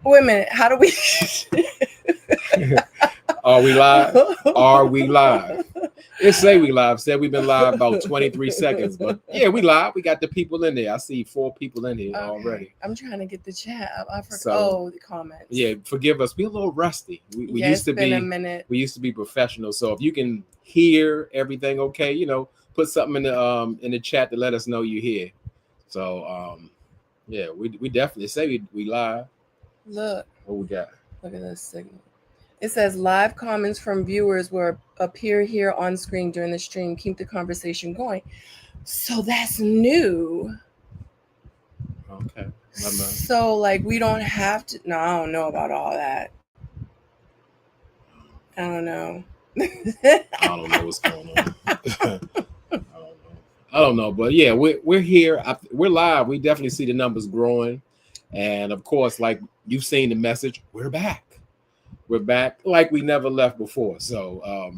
Wait a minute. How do we? Are we live? Are we live? It say we live. Said we've been live about 23 seconds, but yeah, we live. We got the people in there. I see 4 people in here already. I'm trying to get the chat up. I forgot. So, the comments. Yeah, forgive us. We're a little rusty. We used to be a minute. We used to be professional. So if you can hear everything, okay, put something in the chat to let us know you're here. So yeah, we definitely say we live. Look. What we got? Look at this signal. It says live comments from viewers will appear here on screen during the stream. Keep the conversation going. So that's new. Okay. So we don't have to. No, I don't know about all that. I don't know. I don't know what's going on. I don't know, but yeah, we're here. We're live. We definitely see the numbers growing, and of course, like you've seen the message, we're back. We're back like we never left before. So,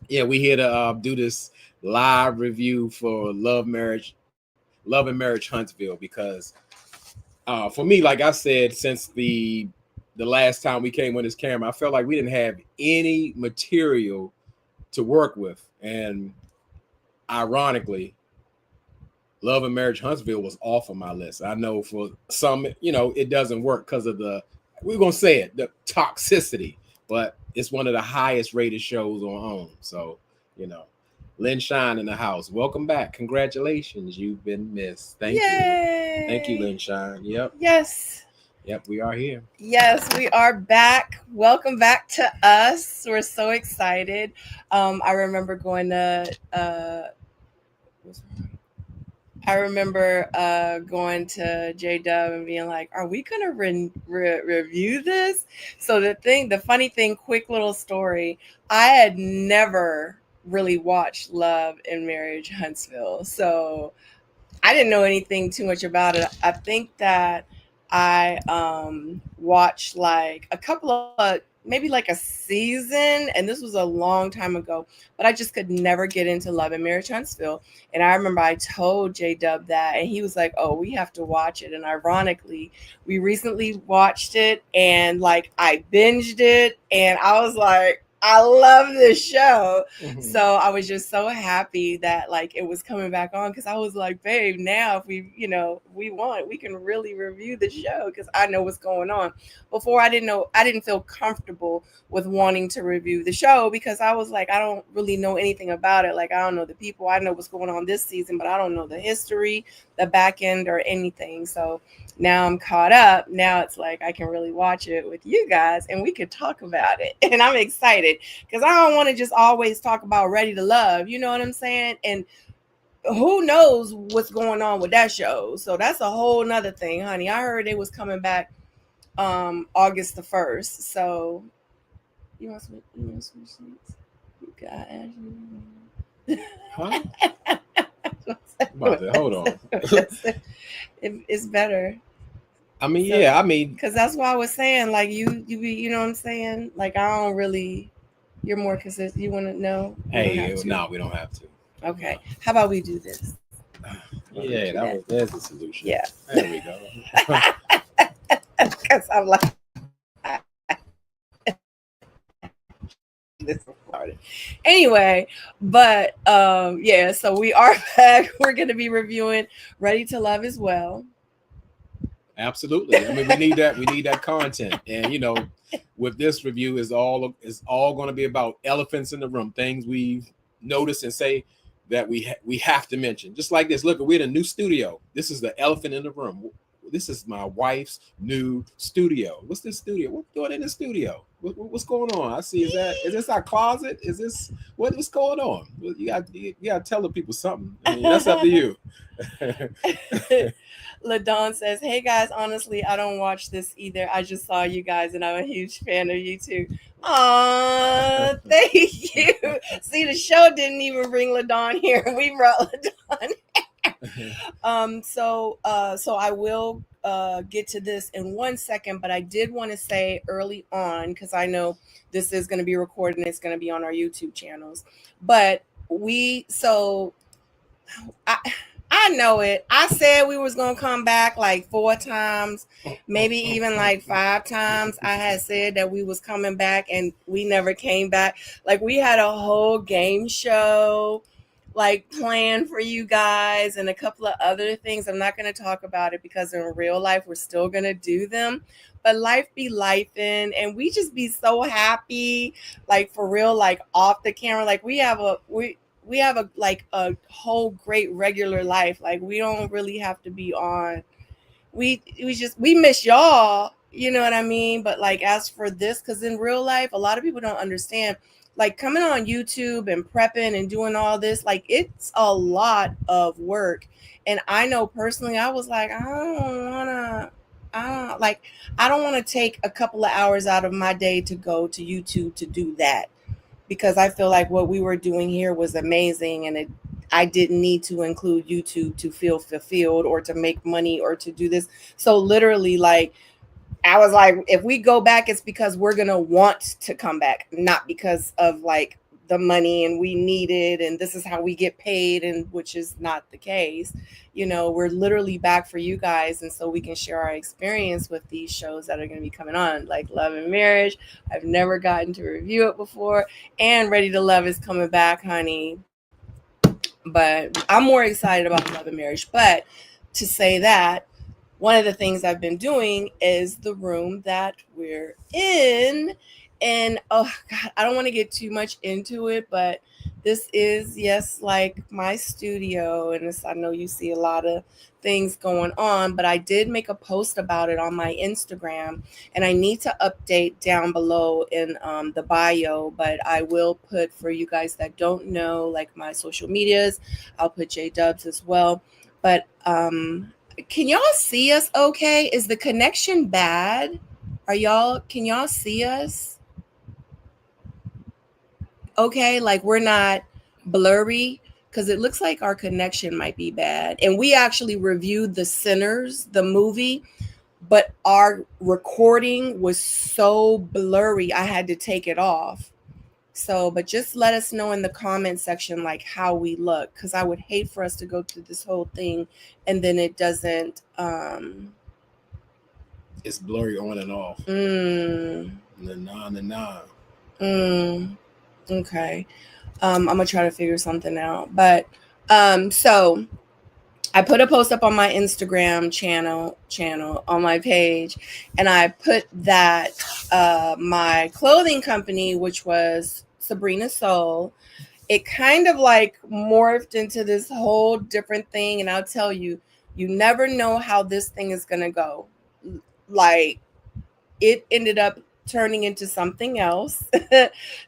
yeah, we're here to do this live review for Love and Marriage Huntsville because for me, like I said, since the last time we came on this camera, I felt like we didn't have any material to work with, and ironically, Love and Marriage Huntsville was off of my list. I know for some, it doesn't work because of we're going to say it, the toxicity, but it's one of the highest rated shows on OWN. So, Lynn Shine in the house. Welcome back. Congratulations. You've been missed. Thank you. Thank you, Lynn Shine. Yep. Yes. Yep, we are here. Yes, we are back. Welcome back to us. We're so excited. I remember going to Jdub and being like, are we going to review this? So the funny thing, quick little story, I had never really watched Love and Marriage Huntsville. So I didn't know anything too much about it. I think that I watched a couple of, maybe a season, and this was a long time ago, but I just could never get into Love and Marriage Huntsville. And I remember I told Jdub that, and he was like, oh, we have to watch it. And ironically, we recently watched it, and I binged it, and I was like, I love this show. Mm-hmm. So I was just so happy that it was coming back on, because I was like, babe, now if we want, we can really review the show, because I know what's going on. Before I didn't feel comfortable with wanting to review the show, because I was like, I don't really know anything about it. I don't know the people. I know what's going on this season, but I don't know the history, the back end, or anything. So now I'm caught up. Now it's I can really watch it with you guys, and we could talk about it. And I'm excited, because I don't want to just always talk about Ready to Love. You know what I'm saying? And who knows what's going on with that show. So that's a whole nother thing, honey. I heard it was coming back August the 1st. So you want some seats? You got huh? Hold on. It's better. I mean, so, yeah, because that's why I was saying, you be, you know what I'm saying? I don't really, you're more consistent. You want to know? No, we don't have to. Okay. No. How about we do this? Yeah, there's the solution. Yeah. There we go. Because I'm this started. Anyway, but yeah, so we are back. We're going to be reviewing Ready to Love as well. Absolutely. I mean, we need that content, and with this review is all going to be about elephants in the room, things we've noticed and say that we have to mention. Just like this. Look, we're in a new studio. This is the elephant in the room. This is my wife's new studio. What's this studio? What's going in the studio? What's going on? I see. Is this our closet? Is this what's going on? You got to tell the people something. I mean, that's up to you. LaDawn says, hey guys, honestly, I don't watch this either. I just saw you guys and I'm a huge fan of you too. Aw, thank you. See, the show didn't even bring LaDawn here. We brought LaDawn here. So I will get to this in 1 second, but I did want to say early on, because I know this is going to be recorded and it's going to be on our YouTube channels, but I I know it. I said we was gonna come back like 4 times, maybe even like 5 times. I had said that we was coming back and we never came back. Like we had a whole game show like planned for you guys and a couple of other things. I'm not gonna talk about it because in real life we're still gonna do them. But life be lifing and we just be so happy, like for real, like off the camera. Like we have a like a whole great regular life. Like we don't really have to be on. We miss y'all, you know what I mean? But like as for this, because in real life, a lot of people don't understand. Like coming on YouTube and prepping and doing all this, like it's a lot of work. And I know personally, I was like, I don't want to take a couple of hours out of my day to go to YouTube to do that because I feel like what we were doing here was amazing and I didn't need to include YouTube to feel fulfilled or to make money or to do this. So literally like I was like, if we go back, it's because we're going to want to come back, not because of like the money and we need it and this is how we get paid, and which is not the case. You know, we're literally back for you guys. And so we can share our experience with these shows that are going to be coming on, like Love and Marriage. I've never gotten to review it before. And Ready to Love is coming back, honey. But I'm more excited about Love and Marriage. But to say that, one of the things I've been doing is the room that we're in. And oh God, I don't want to get too much into it, but this is, yes, like my studio. And I know you see a lot of things going on, but I did make a post about it on my Instagram. And I need to update down below in the bio, but I will put, for you guys that don't know, like my social medias, I'll put Jdubs as well. But can y'all see us okay? Is the connection bad? Can y'all see us? Okay, like we're not blurry, because it looks like our connection might be bad. And we actually reviewed The Sinners, the movie, but our recording was so blurry, I had to take it off. So, but just let us know in the comment section, like how we look, because I would hate for us to go through this whole thing and then it doesn't. It's blurry on and off. Okay. I'm gonna try to figure something out. But so I put a post up on my Instagram channel on my page, and I put that my clothing company, which was Sabrina Soul, it kind of like morphed into this whole different thing. And I'll tell you, you never know how this thing is gonna go. Like it ended up turning into something else.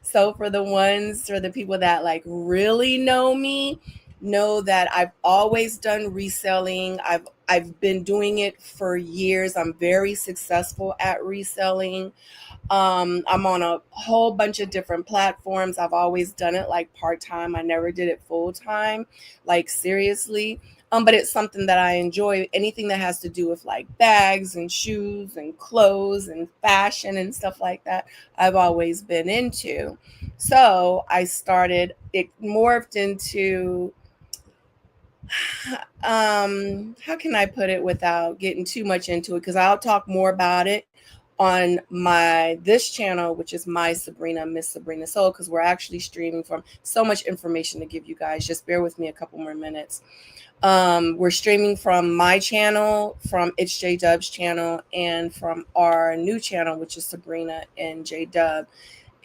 So for the people that like really know me, know that I've always done reselling. I've been doing it for years. I'm very successful at reselling. I'm on a whole bunch of different platforms. I've always done it like part-time. I never did it full-time, like seriously. But it's something that I enjoy. Anything that has to do with like bags and shoes and clothes and fashion and stuff like that, I've always been into. So it morphed into, how can I put it without getting too much into it? Because I'll talk more about it on this channel, which is Miss Sabrina Soul, because we're actually streaming from so much information to give you guys. Just bear with me a couple more minutes. We're streaming from my channel, from It's Jdub's channel, and from our new channel, which is Sabrina and Jdub.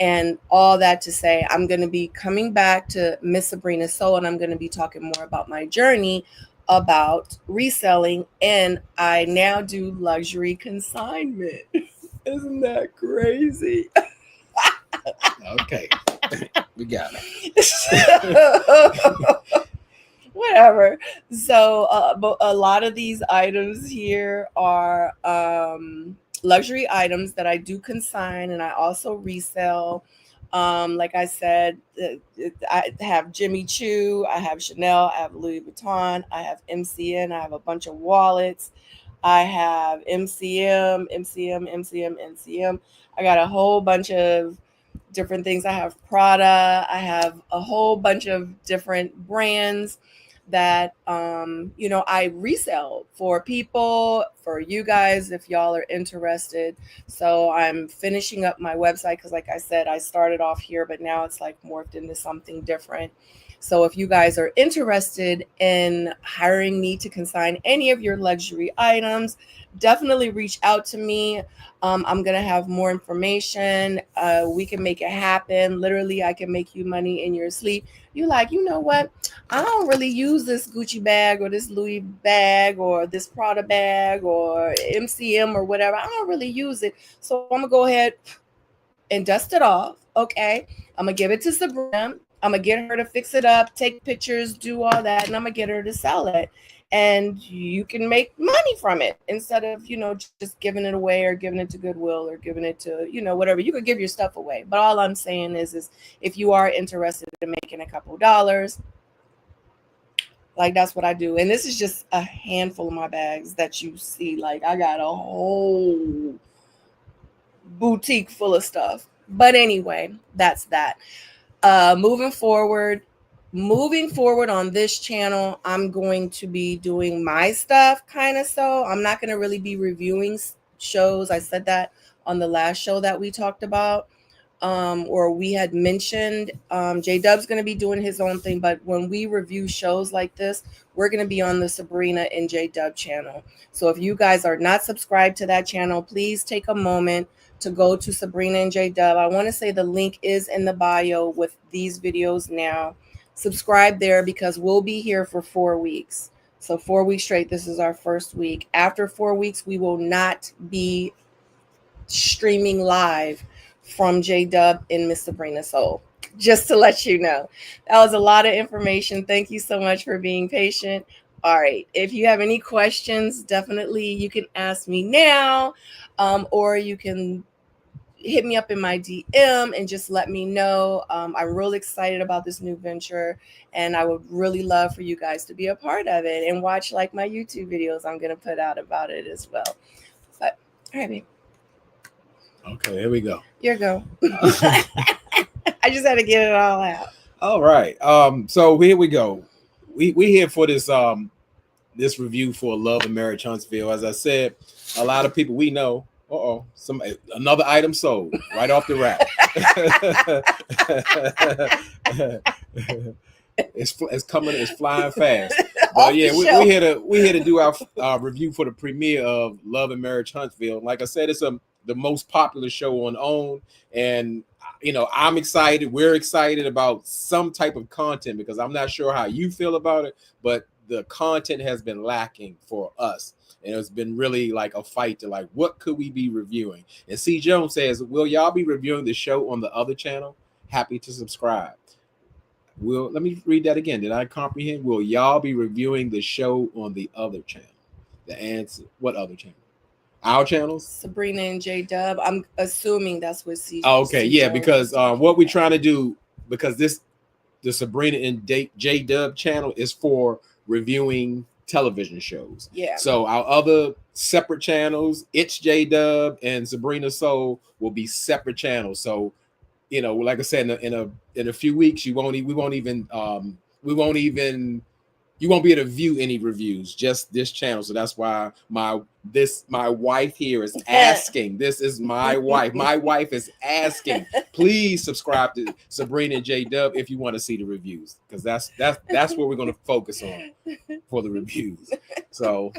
And all that to say, I'm going to be coming back to Miss Sabrina Soul, and I'm going to be talking more about my journey about reselling. And I now do luxury consignment. Isn't that crazy? Okay. We got it. Whatever. So but a lot of these items here are luxury items that I do consign, and I also resell. Like I said, I have Jimmy Choo, I have Chanel, I have Louis Vuitton, I have MCN, I have a bunch of wallets, I have MCM. I got a whole bunch of different things. I have Prada. I have a whole bunch of different brands. that I resell for people, for you guys, if y'all are interested. So I'm finishing up my website because, like I said, I started off here, but now it's like morphed into something different. So if you guys are interested in hiring me to consign any of your luxury items, definitely reach out to me. I'm going to have more information. We can make it happen. Literally, I can make you money in your sleep. You like, you know what? I don't really use this Gucci bag or this Louis bag or this Prada bag or MCM or whatever. I don't really use it. So I'm going to go ahead and dust it off. Okay. I'm going to give it to Sabrina. I'm going to get her to fix it up, take pictures, do all that, and I'm going to get her to sell it. And you can make money from it instead of, just giving it away or giving it to Goodwill or giving it to, whatever. You could give your stuff away. But all I'm saying is if you are interested in making a couple dollars, like that's what I do. And this is just a handful of my bags that you see. Like I got a whole boutique full of stuff. But anyway, that's that. Moving forward on this channel, I'm going to be doing my stuff kind of. So I'm not going to really be reviewing shows. I said that on the last show that we talked about. Or we had mentioned Jdub's going to be doing his own thing, but when we review shows like this, we're going to be on the Sabrina and Jdub channel. So if you guys are not subscribed to that channel, please take a moment to go to Sabrina and Jdub. I want to say the link is in the bio with these videos now. Subscribe there because we'll be here for 4 weeks. So 4 weeks straight. This is our first week. After 4 weeks, we will not be streaming live from Jdub and Miss Sabrina. So just to let you know, that was a lot of information. Thank you so much for being patient. All right. If you have any questions, definitely you can ask me now, or you can hit me up in my DM and just let me know. I'm really excited about this new venture, and I would really love for you guys to be a part of it and watch like my YouTube videos I'm going to put out about it as well. But all right, babe. Okay, here we go. Here go. I just had to get it all out. All right. So here we go. We here for this this review for Love and Marriage Huntsville. As I said, a lot of people we know. Another item sold right off the rack. It's coming. It's flying fast. But yeah, we here to do our review for the premiere of Love and Marriage Huntsville. Like I said, it's the most popular show on OWN, and I'm excited. We're excited about some type of content because I'm not sure how you feel about it, but the content has been lacking for us. And it's been really like a fight to like, what could we be reviewing? And C. Jones says, will y'all be reviewing the show on the other channel? Happy to subscribe. Let me read that again. Did I comprehend? Will y'all be reviewing the show on the other channel? The answer, what other channel? Our channels? Sabrina and Jdub. I'm assuming that's what C. Oh, okay, yeah, because what we're trying to do, because the Sabrina and Jdub channel is for reviewing television shows. Yeah. So our other separate channels, It's Jdub and Sabrina Soul, will be separate channels. So, like I said, in a few weeks, you won't be able to view any reviews, just this channel. So that's why my wife here is asking. This is my wife. My wife is asking, please subscribe to Sabrina and Jdub if you want to see the reviews, because that's what we're going to focus on for the reviews. So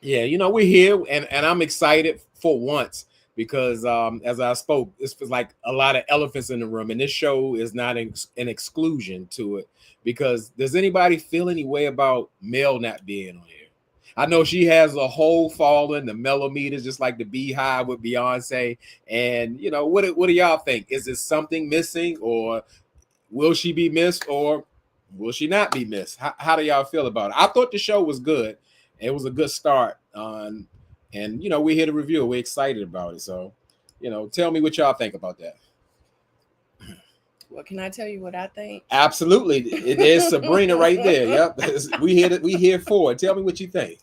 yeah, we're here, and I'm excited for once, because as I spoke, it's like a lot of elephants in the room, and this show is not an exclusion to it. Because does anybody feel any way about Mel not being on here? I know she has a whole falling, the mellometers, just like the Beehive with Beyonce. And, what do y'all think? Is it something missing, or will she be missed, or will she not be missed? How do y'all feel about it? I thought the show was good. It was a good start. And, we're here to review it. We're excited about it. So, tell me what y'all think about that. Well, can I tell you what I think? Absolutely. It is Sabrina right there. Yep. We here for it. Tell me what you think.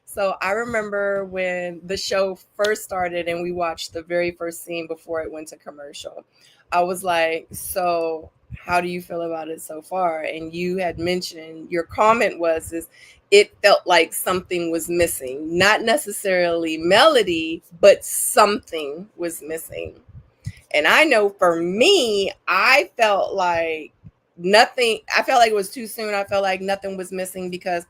So I remember when the show first started and we watched the very first scene before it went to commercial. I was like, so how do you feel about it so far? And you had mentioned, your comment was, is it felt like something was missing, not necessarily melody, but something was missing. And I know for me, I felt like nothing, I felt like it was too soon. I felt like nothing was missing because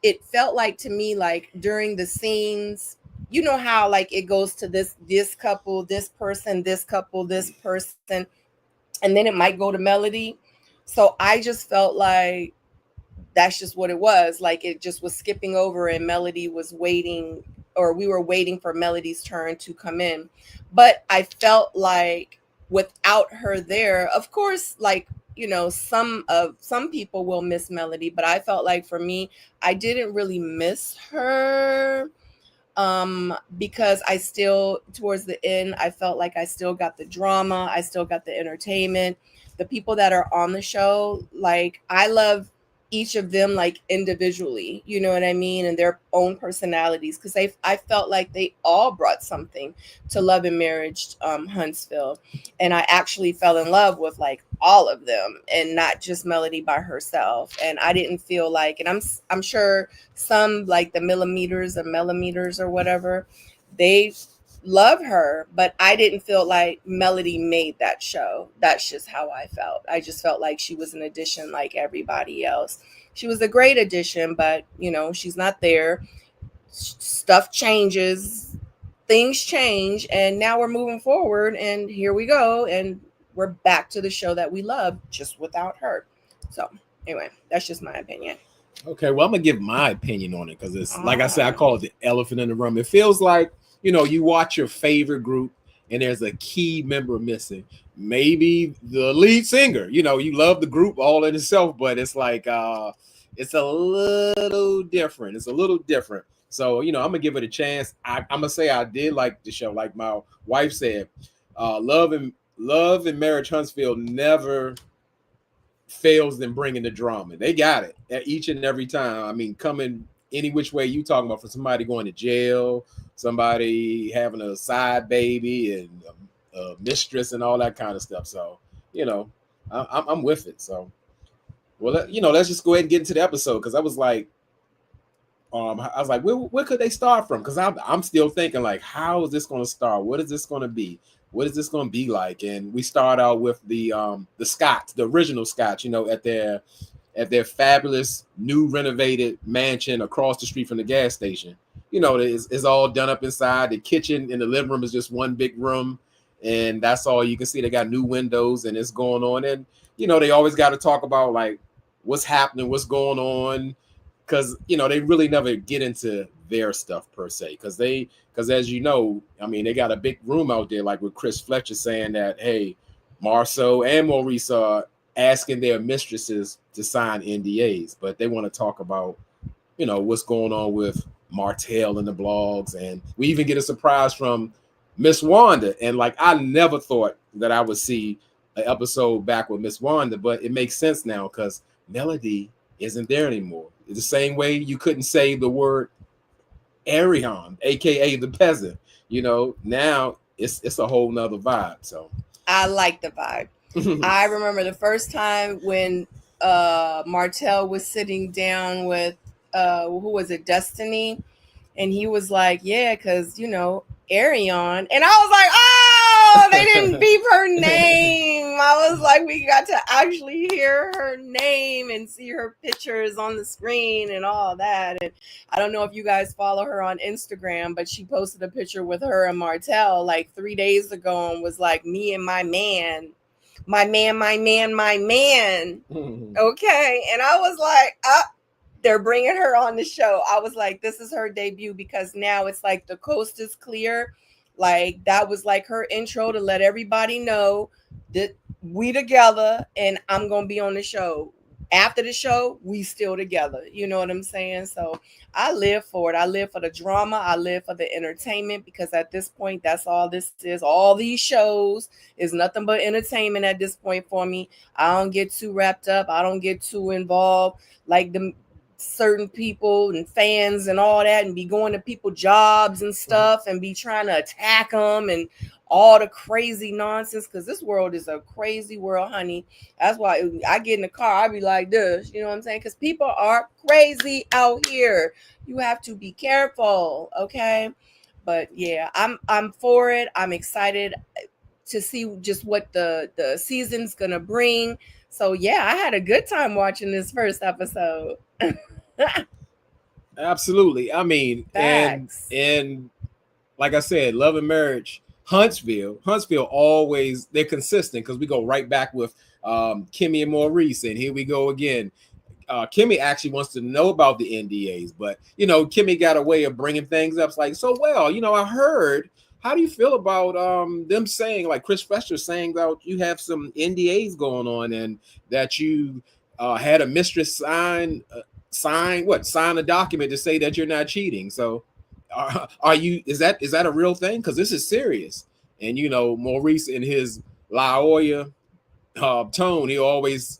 it felt like to me, like during the scenes, you know how like it goes to this couple, this person, this couple, this person, and then it might go to melody. So I just felt like that's just what it was. Like it just was skipping over and melody was waiting, or we were waiting for melody's turn to come in. But I felt like without her there, of course, like, you know, some people will miss melody, but I felt like for me, I didn't really miss her, because I still, towards the end, I felt like I still got the drama, I still got the entertainment. The people that are on the show, like I love each of them like individually, you know what I mean, and their own personalities, because I felt like they all brought something to Love and Marriage, Huntsville. And I actually fell in love with like all of them and not just Melody by herself. And I didn't feel like, and I'm sure some, like the millimeters or whatever, they love her, but I didn't feel like Melody made that show. That's just how I felt. I just felt like she was an addition like everybody else. She was a great addition, but you know, she's not there. Stuff changes, things change, and now we're moving forward, and here we go, and we're back to the show that we love, just without her. So anyway, that's just my opinion. Okay, well, I'm gonna give my opinion on it because it's like I said, I Ah. call it the elephant in the room. It feels like, you know, you watch your favorite group and there's a key member missing. Maybe the lead singer. You know, you love the group all in itself, but it's like it's a little different. It's a little different. So, you know, I'm gonna give it a chance. I'm gonna say I did like the show. Like my wife said, Love and Marriage Huntsville never fails in bringing the drama. They got it at each and every time. I mean, coming any which way you talking about, for somebody going to jail, somebody having a side baby, and a mistress, and all that kind of stuff. So, you know, I'm with it. So, well, you know, let's just go ahead and get into the episode because I was like, where could they start from? Because I'm still thinking like, how is this going to start? What is this going to be? What is this going to be like? And we start out with the Scotts, the original Scotts, you know, at their fabulous new renovated mansion across the street from the gas station. You know, it's all done up inside. The kitchen and the living room is just one big room, and that's all you can see. They got new windows, and it's going on. And you know, they always got to talk about like what's happening, what's going on, because you know they really never get into their stuff per se. Because as you know, I mean, they got a big room out there, like with Chris Fletcher saying that, hey, Marceau and Maurice are asking their mistresses to sign NDAs, but they want to talk about, you know, what's going on with Martell and the blogs. And we even get a surprise from Miss Wanda. And like, I never thought that I would see an episode back with Miss Wanda, but it makes sense now because Melody isn't there anymore. It's the same way you couldn't say the word Arion, aka the peasant. You know, now it's a whole nother vibe. So I like the vibe. I remember the first time when Martell was sitting down with who was it, Destiny, and he was like, "Yeah, because you know Arion," and I was like, "Oh, they didn't beep her name." I was like, "We got to actually hear her name and see her pictures on the screen and all that." And I don't know if you guys follow her on Instagram, but she posted a picture with her and Martell like 3 days ago and was like, "Me and my man." My man, my man, my man. Okay. And I was like, they're bringing her on the show. I was like, this is her debut because now it's like the coast is clear. Like that was like her intro to let everybody know that we together and I'm going to be on the show. After the show, we still together. You know what I'm saying? So I live for it. I live for the drama. I live for the entertainment because at this point, that's all this is. All these shows is nothing but entertainment at this point for me. I don't get too wrapped up. I don't get too involved. Like certain people and fans and all that, and be going to people's jobs and stuff and be trying to attack them and all the crazy nonsense, because this world is a crazy world, honey. That's why I get in the car, I be like this, you know what I'm saying? Because people are crazy out here. You have to be careful, okay? But yeah, I'm for it. I'm excited to see just what the season's gonna bring. So yeah, I had a good time watching this first episode. Absolutely. I mean, Facts. and like I said, Love and Marriage Huntsville always, they're consistent because we go right back with Kimmy and Maurice, and here we go again. Kimmy actually wants to know about the NDAs, but you know, Kimmy got a way of bringing things up. It's like, so well, you know, I heard. How do you feel about them saying, like Chris Fletcher saying that you have some NDAs going on, and that you had a mistress sign a document to say that you're not cheating? So, are you? Is that a real thing? Because this is serious. And you know, Maurice in his La Olla tone, he always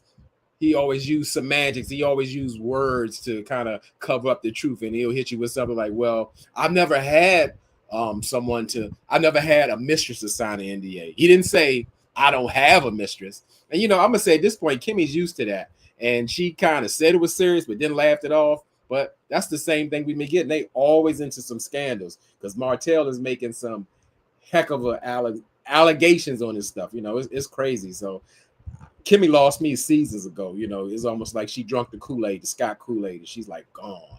used semantics. He always used words to kind of cover up the truth, and he'll hit you with something like, "Well, I've never had I never had a mistress to sign an NDA." He didn't say I don't have a mistress. And you know, I'm gonna say at this point, Kimmy's used to that, and she kind of said it was serious, but then laughed it off. But that's the same thing we've been getting. They always into some scandals because Martell is making some heck of allegations on this stuff. You know, it's crazy. So Kimmy lost me seasons ago. You know, it's almost like she drunk the Kool-Aid, the Scott Kool-Aid, and she's like gone.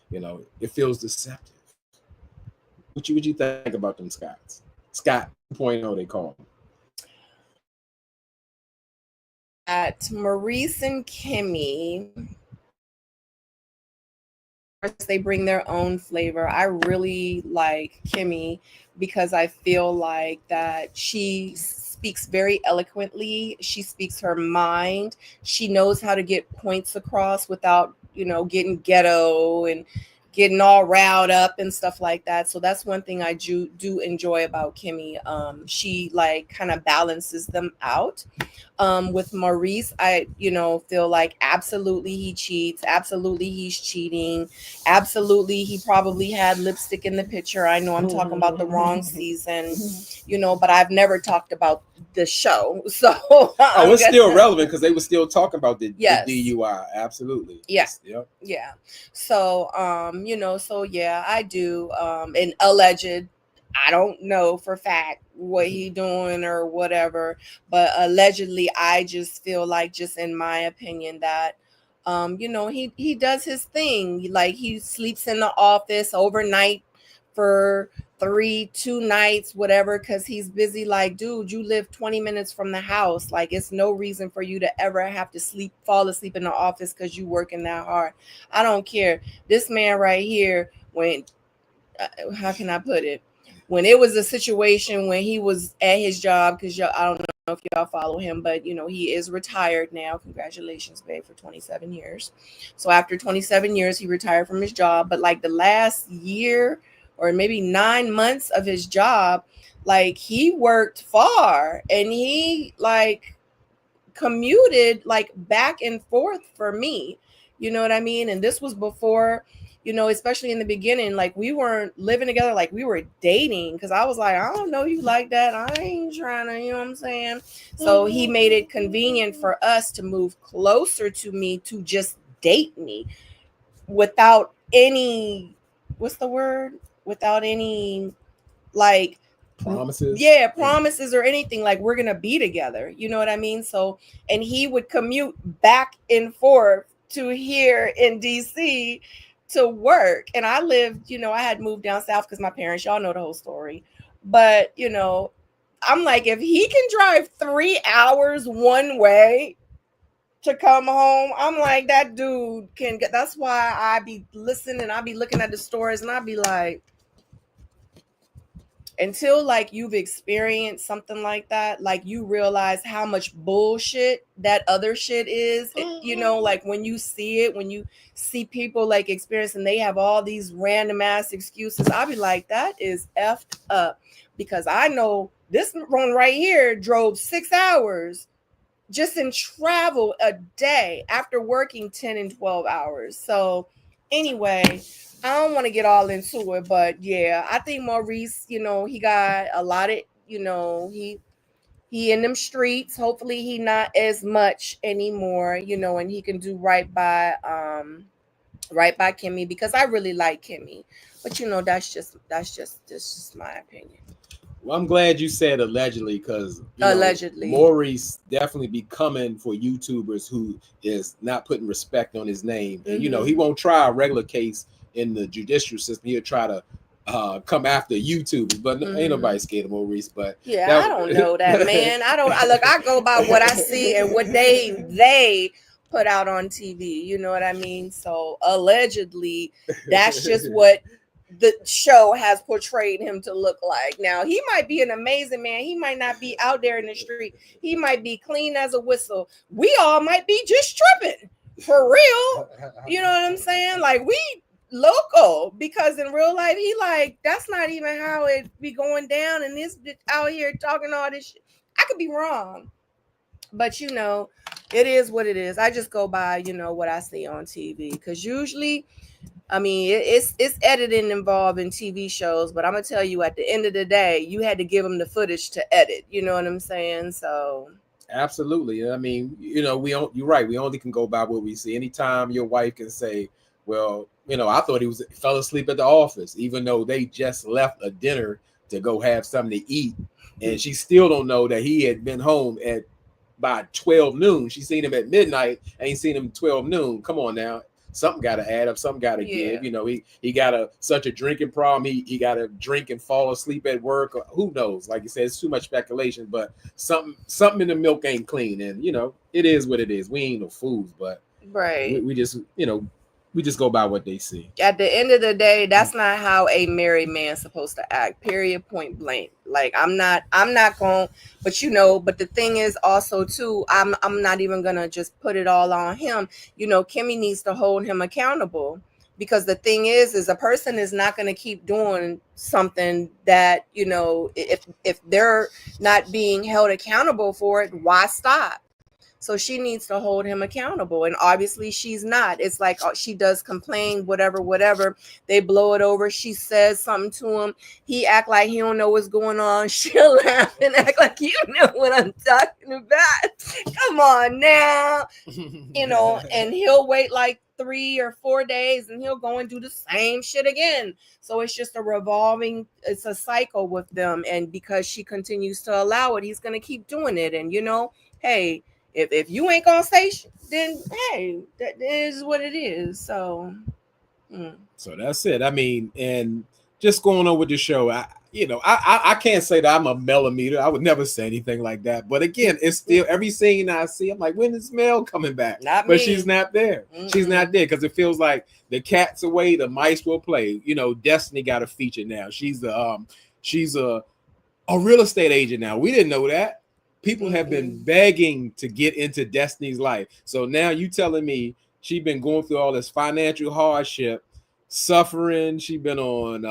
You know, it feels deceptive. What you think about them Scotts? Scott 2.0, they call them. At Maurice and Kimmy, they bring their own flavor. I really like Kimmy because I feel like that she speaks very eloquently. She speaks her mind. She knows how to get points across without, you know, getting ghetto and getting all riled up and stuff like that. So that's one thing I do enjoy about Kimmy. She like kind of balances them out. With Maurice, I, you know, feel like absolutely he cheats. Absolutely he's cheating. Absolutely he probably had lipstick in the picture. I know I'm talking about the wrong season, you know, but I've never talked about the show. So it's still relevant because they were still talking about the DUI. Absolutely. Yeah. Yep. Yeah. So you know, so yeah, I do. And alleged, I don't know for fact what he doing or whatever, but allegedly I just feel like, just in my opinion, that you know, he does his thing. Like he sleeps in the office overnight for 2 nights, whatever, because he's busy. Like, dude, you live 20 minutes from the house. Like, it's no reason for you to ever have to fall asleep in the office because you working that hard. I don't care. This man right here, when how can I put it? When it was a situation when he was at his job, because I don't know if y'all follow him, but you know, he is retired now. Congratulations, babe, for 27 years. So after 27 years, he retired from his job. But like the last year or maybe 9 months of his job, like he worked far and he like commuted like back and forth for me. You know what I mean? And this was before, you know, especially in the beginning, like we weren't living together, like we were dating, because I was like, I don't know you like that. I ain't trying to, you know what I'm saying? So he made it convenient for us to move closer to me, to just date me without any, what's the word? Without any like promises or anything, like we're gonna be together, you know what I mean? So, and he would commute back and forth to here in DC to work, and I lived, you know, I had moved down south because my parents, y'all know the whole story, but you know, I'm like, if he can drive 3 hours one way to come home, I'm like, that dude can get. That's why I be listening, I be looking at the stories, and I be like, until like you've experienced something like that, like you realize how much bullshit that other shit is. You know, like when you see it, when you see people like experience and they have all these random ass excuses, I'll be like, that is effed up, because I know this one right here drove 6 hours just in travel a day after working 10 and 12 hours. So anyway, I don't want to get all into it, but yeah, I think Maurice, he got a lot of, he in them streets. Hopefully he not as much anymore, and he can do right by Kimmy, because I really like Kimmy. But that's just my opinion. Well, I'm glad you said allegedly, because Allegedly. Maurice definitely be coming for YouTubers who is not putting respect on his name. And he won't try a regular case in the judicial system. He'll try to come after YouTubers, but ain't nobody scared of Maurice. But yeah, I don't know that, man. I go by what I see and what they put out on TV. You know what I mean? So allegedly, that's just what the show has portrayed him to look like. Now, he might be an amazing man. He might not be out there in the street. He might be clean as a whistle. We all might be just tripping for real. You know what I'm saying? Like, we local, because in real life, he like, that's not even how it be going down. And this bitch out here talking all this shit. I could be wrong, but it is what it is. I just go by, what I see on TV, because usually, I mean, it's editing involved in TV shows, but I'm gonna tell you, at the end of the day, you had to give them the footage to edit. You know what I'm saying? So absolutely. I mean, you're right. We only can go by what we see. Anytime your wife can say, well, I thought he fell asleep at the office, even though they just left a dinner to go have something to eat, and she still don't know that he had been home by 12 noon. She seen him at midnight, ain't seen him 12 noon. Come on now. Something got to add up. Something got to give. He got such a drinking problem. He got to drink and fall asleep at work. Or who knows? Like you said, it's too much speculation. But something in the milk ain't clean. And it is what it is. We ain't no fools, but right. We just we just go by what they see. At the end of the day, that's not how a married man's supposed to act. Period. Point blank. Like, I'm not going, but but the thing is also too, I'm not even gonna just put it all on him. Kimmy needs to hold him accountable, because the thing is a person is not going to keep doing something that, if they're not being held accountable for it, why stop? So she needs to hold him accountable. And obviously she's not. It's like she does complain, whatever. They blow it over. She says something to him. He act like he don't know what's going on. She'll laugh and act like you know what I'm talking about. Come on now. And he'll wait like 3 or 4 days and he'll go and do the same shit again. So it's just it's a cycle with them. And because she continues to allow it, he's going to keep doing it. And, hey, if you ain't gonna say then hey, that is what it is. So so that's it. I mean, and just going on with the show, I can't say that I'm a millimeter. I would never say anything like that. But again, it's still every scene I see, I'm like, when is Mel coming back? Not but me. She's not there. She's not there, because it feels like the cat's away, the mice will play. Destiny got a feature now. She's a real estate agent now. We didn't know that. People have been begging to get into Destiny's life. So now you telling me she's been going through all this financial hardship, suffering. She's been on,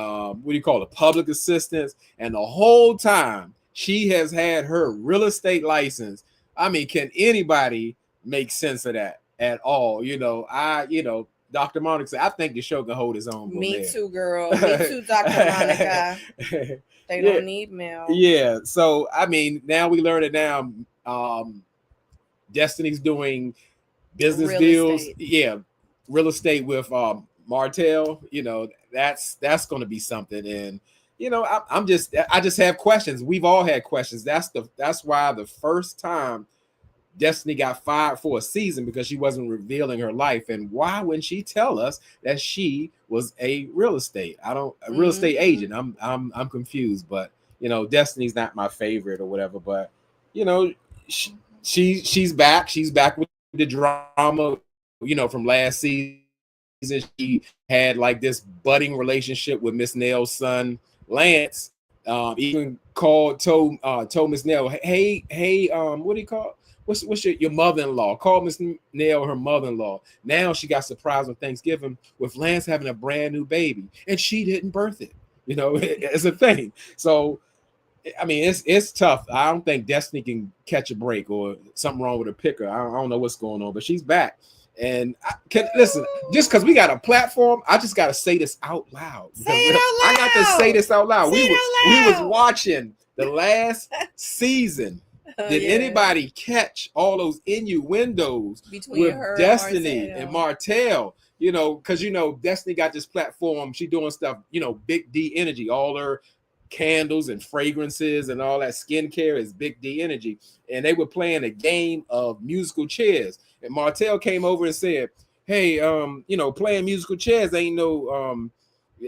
public assistance. And the whole time she has had her real estate license. I mean, can anybody make sense of that at all? Dr. Monica said, I think the show can hold its own. Me too, girl. Me too, Dr. Monica. They don't need Mel. Yeah. So, I mean, now we learn it now. Destiny's doing business real deals. Estate. Yeah. Real estate with Martell. That's going to be something. And, I just have questions. We've all had questions. That's why the first time Destiny got fired for a season, because she wasn't revealing her life. And why wouldn't she tell us that she was a real estate agent? I'm confused. But Destiny's not my favorite or whatever. But she's back. She's back with the drama. From last season, she had like this budding relationship with Miss Nail's son Lance. Even told Miss Nail, hey, what do you call? What's your mother-in-law? Call Miss Nail her mother-in-law. Now she got surprised on Thanksgiving with Lance having a brand new baby, and she didn't birth it. It's a thing. So I mean, it's tough. I don't think Destiny can catch a break or something wrong with her picker. I don't know what's going on, but she's back. And I can listen, just because we got a platform, I just got to say this out loud. Say it out I got to say this out loud. Say it We out was loud. watching the last season. Did anybody catch all those innuendos between with her Destiny and Martell? You know, because Destiny got this platform. She doing stuff, Big D Energy, all her candles and fragrances and all that skincare is Big D Energy. And they were playing a game of musical chairs. And Martell came over and said, hey, playing musical chairs ain't no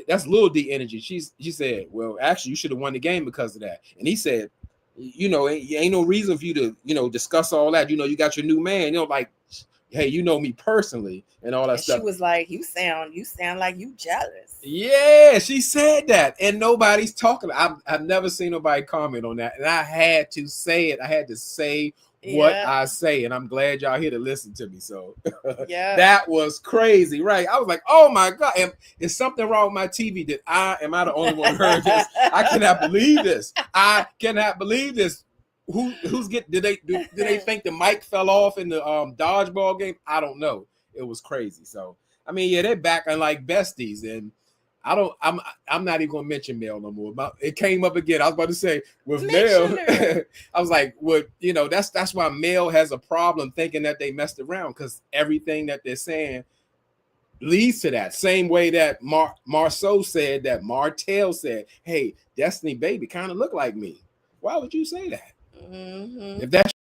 that's Lil D Energy. She said, well, actually, you should have won the game because of that. And he said, ain't no reason for you to, discuss all that. You got your new man, like, hey, you know me personally and all that stuff. She was like, you sound like you jealous. Yeah, she said that. And nobody's talking. I've never seen nobody comment on that. And I had to say it. I had to say what I say. And I'm glad y'all here to listen to me. So that was crazy, right? I was like, oh my God. Is something wrong with my TV? Am I the only one who heard this? I cannot believe this. I cannot believe this. Who's getting? Did they think the mic fell off in the dodgeball game? I don't know. It was crazy. So I mean, yeah, they're back on like besties, and I'm not even gonna mention Mel no more. It came up again. I was about to say with Mel, I was like, that's why Mel has a problem thinking that they messed around, because everything that they're saying leads to that. Same way that Marceau said that Martell said, hey, Destiny baby kind of look like me. Why would you say that? If that's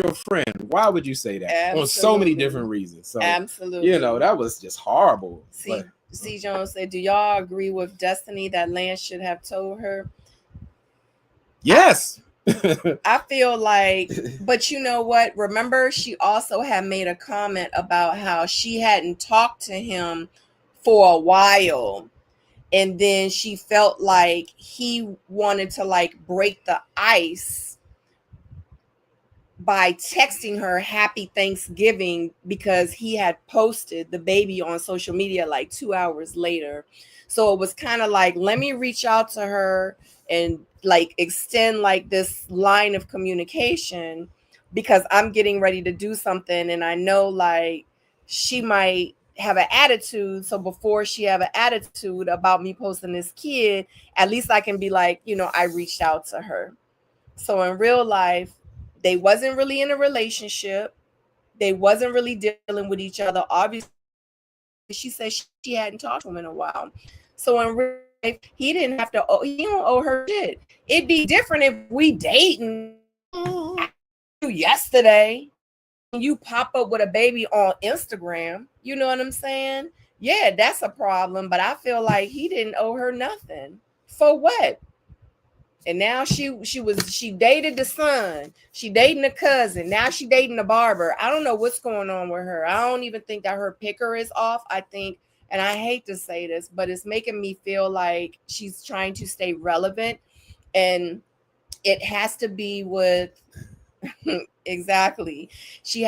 your friend, why would you say that? Absolutely. On so many different reasons. So absolutely, that was just horrible. C. Jones said, do y'all agree with Destiny that Lance should have told her? Yes. I feel like, but you know what? Remember, she also had made a comment about how she hadn't talked to him for a while. And then she felt like he wanted to like break the ice by texting her happy Thanksgiving because he had posted the baby on social media like 2 hours later. So it was kind of like, let me reach out to her and like extend like this line of communication because I'm getting ready to do something. And I know like she might have an attitude. So before she have an attitude about me posting this kid, at least I can be like, I reached out to her. So in real life, they wasn't really in a relationship. They wasn't really dealing with each other. Obviously, she said she hadn't talked to him in a while. So in real life, he don't owe her shit. It'd be different if we dating yesterday and you pop up with a baby on Instagram. You know what I'm saying? Yeah, that's a problem. But I feel like he didn't owe her nothing. For what? And now she dated the son. She dating the cousin. Now she dating the barber. I don't know what's going on with her. I don't even think that her picker is off. I think, and I hate to say this, but it's making me feel like she's trying to stay relevant. And it has to be with exactly. She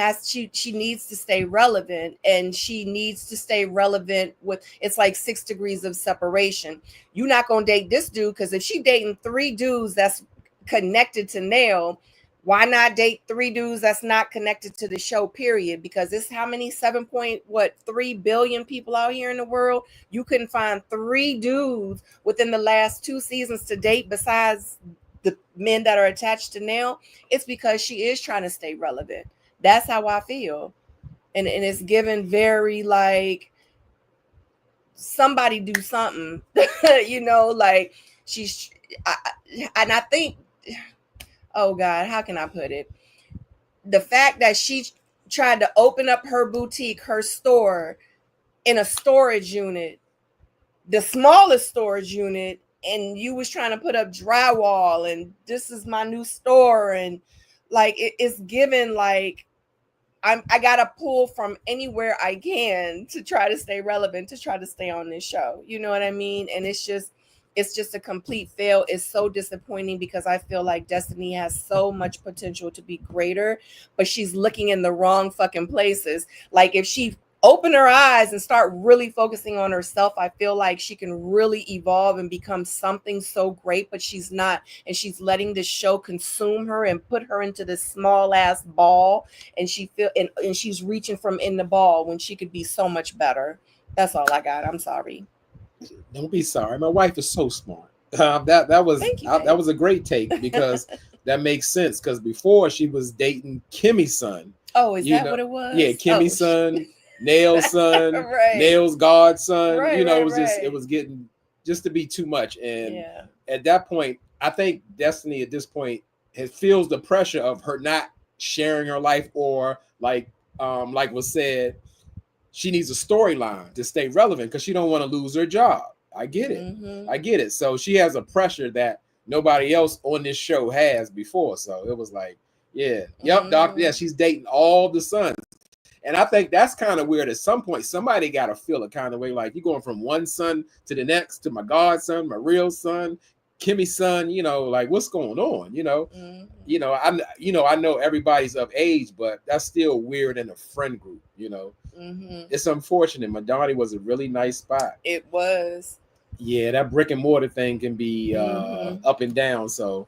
needs to stay relevant, and she needs to stay relevant with, it's like 6 degrees of separation. You're not gonna date this dude because if she dating 3 dudes that's connected to Nail, why not date 3 dudes that's not connected to the show, period? Because it's how many 3 billion people out here in the world. You couldn't find 3 dudes within the last 2 seasons to date besides the men that are attached to Nail. It's because she is trying to stay relevant. That's how I feel. And it's given very like somebody do something, like I think, oh God, how can I put it? The fact that she tried to open up her boutique, her store in a storage unit, the smallest storage unit, and you was trying to put up drywall and this is my new store, and like it's given like I gotta pull from anywhere I can to try to stay relevant, to try to stay on this show. You know what I mean? And it's just a complete fail. It's so disappointing because I feel like Destiny has so much potential to be greater, but she's looking in the wrong fucking places. Like if she open her eyes and start really focusing on herself, I feel like she can really evolve and become something so great, but she's not. And she's letting this show consume her and put her into this small ass ball. And and she's reaching from in the ball when she could be so much better. That's all I got. I'm sorry. Don't be sorry. My wife is so smart. That was Thank you, that was a great take because that makes sense. Because before she was dating Kimmy's son. Oh, is that what it was? Yeah, Kimmy's son, Nail's son, right. Nail's godson. Right, It was just, it was getting just to be too much. And yeah. at that point, I think Destiny at this point feels the pressure of her not sharing her life, or like was said, she needs a storyline to stay relevant because she don't want to lose her job. I get it. Mm-hmm. I get it. So she has a pressure that nobody else on this show has before. So it was like, yeah, yep, Doc. Yeah, she's dating all the sons. And I think that's kind of weird. At some point, somebody got to feel a kind of way, like you're going from one son to the next, to my godson, my real son, Kimmy's son, like what's going on, I know everybody's of age, but that's still weird in a friend group, It's unfortunate. Madani was a really nice spot. It was. Yeah, that brick and mortar thing can be up and down. So,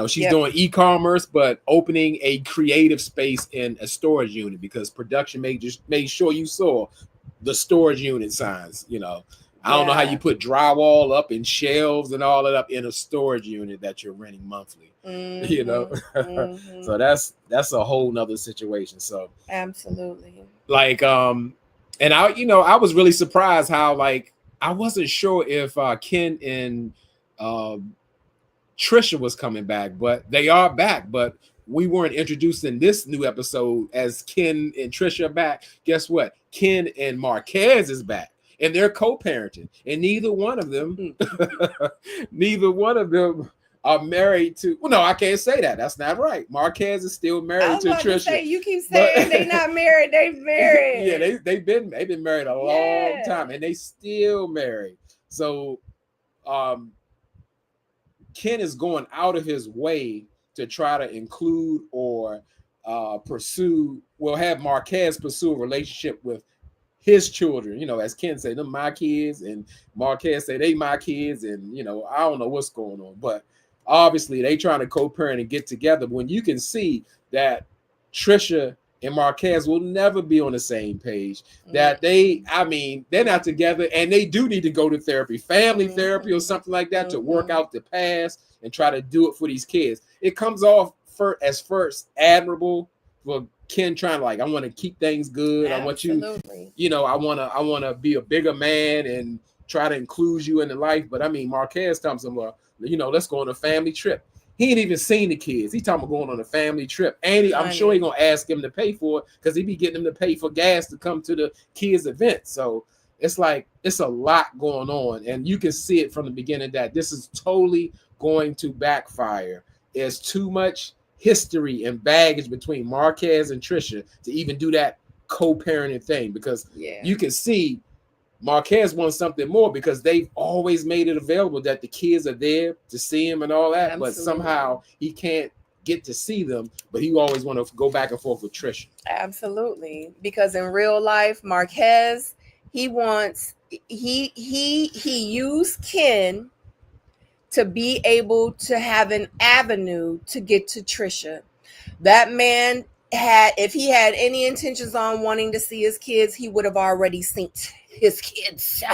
she's doing e-commerce, but opening a creative space in a storage unit because production made sure you saw the storage unit signs, I don't know how you put drywall up and shelves and all that up in a storage unit that you're renting monthly, So that's a whole nother situation. So absolutely. Like, and I was really surprised how, like, I wasn't sure if Ken and Trisha was coming back, but they are back. But we weren't introduced in this new episode as Ken and Trisha are back. Guess what? Ken and Marquez is back. And they're co-parenting, and neither one of them are married to. Well, no, I can't say that. That's not right. Marquez is still married to Trisha. You keep saying they're not married. They're married. Yeah, they've been married a long time, and they still married. So, Ken is going out of his way to try to include or have Marquez pursue a relationship with his children, as Ken say, them my kids, and Marquez say they my kids, and I don't know what's going on, but obviously they trying to co-parent and get together when you can see that Trisha and Marquez will never be on the same page. That they're not together, and they do need to go to therapy, family therapy or something like that, to work out the past and try to do it for these kids. It comes off as first admirable for Ken trying to, like, I want to keep things good. Absolutely. I want to be a bigger man and try to include you in the life. But Marquez tells him, well, let's go on a family trip. He ain't even seen the kids. He talking about going on a family trip. And I'm sure he's going to ask him to pay for it because he be getting him to pay for gas to come to the kids' event. So it's like, it's a lot going on. And you can see it from the beginning that this is totally going to backfire. There's too much history and baggage between Marquez and Trisha to even do that co-parenting thing, because you can see Marquez wants something more because they've always made it available that the kids are there to see him and all that. Absolutely. But somehow he can't get to see them, but he always want to go back and forth with Trisha. Absolutely. Because in real life, Marquez, he used Ken to be able to have an avenue to get to Trisha. That man if he had any intentions on wanting to see his kids, he would have already seen his kids.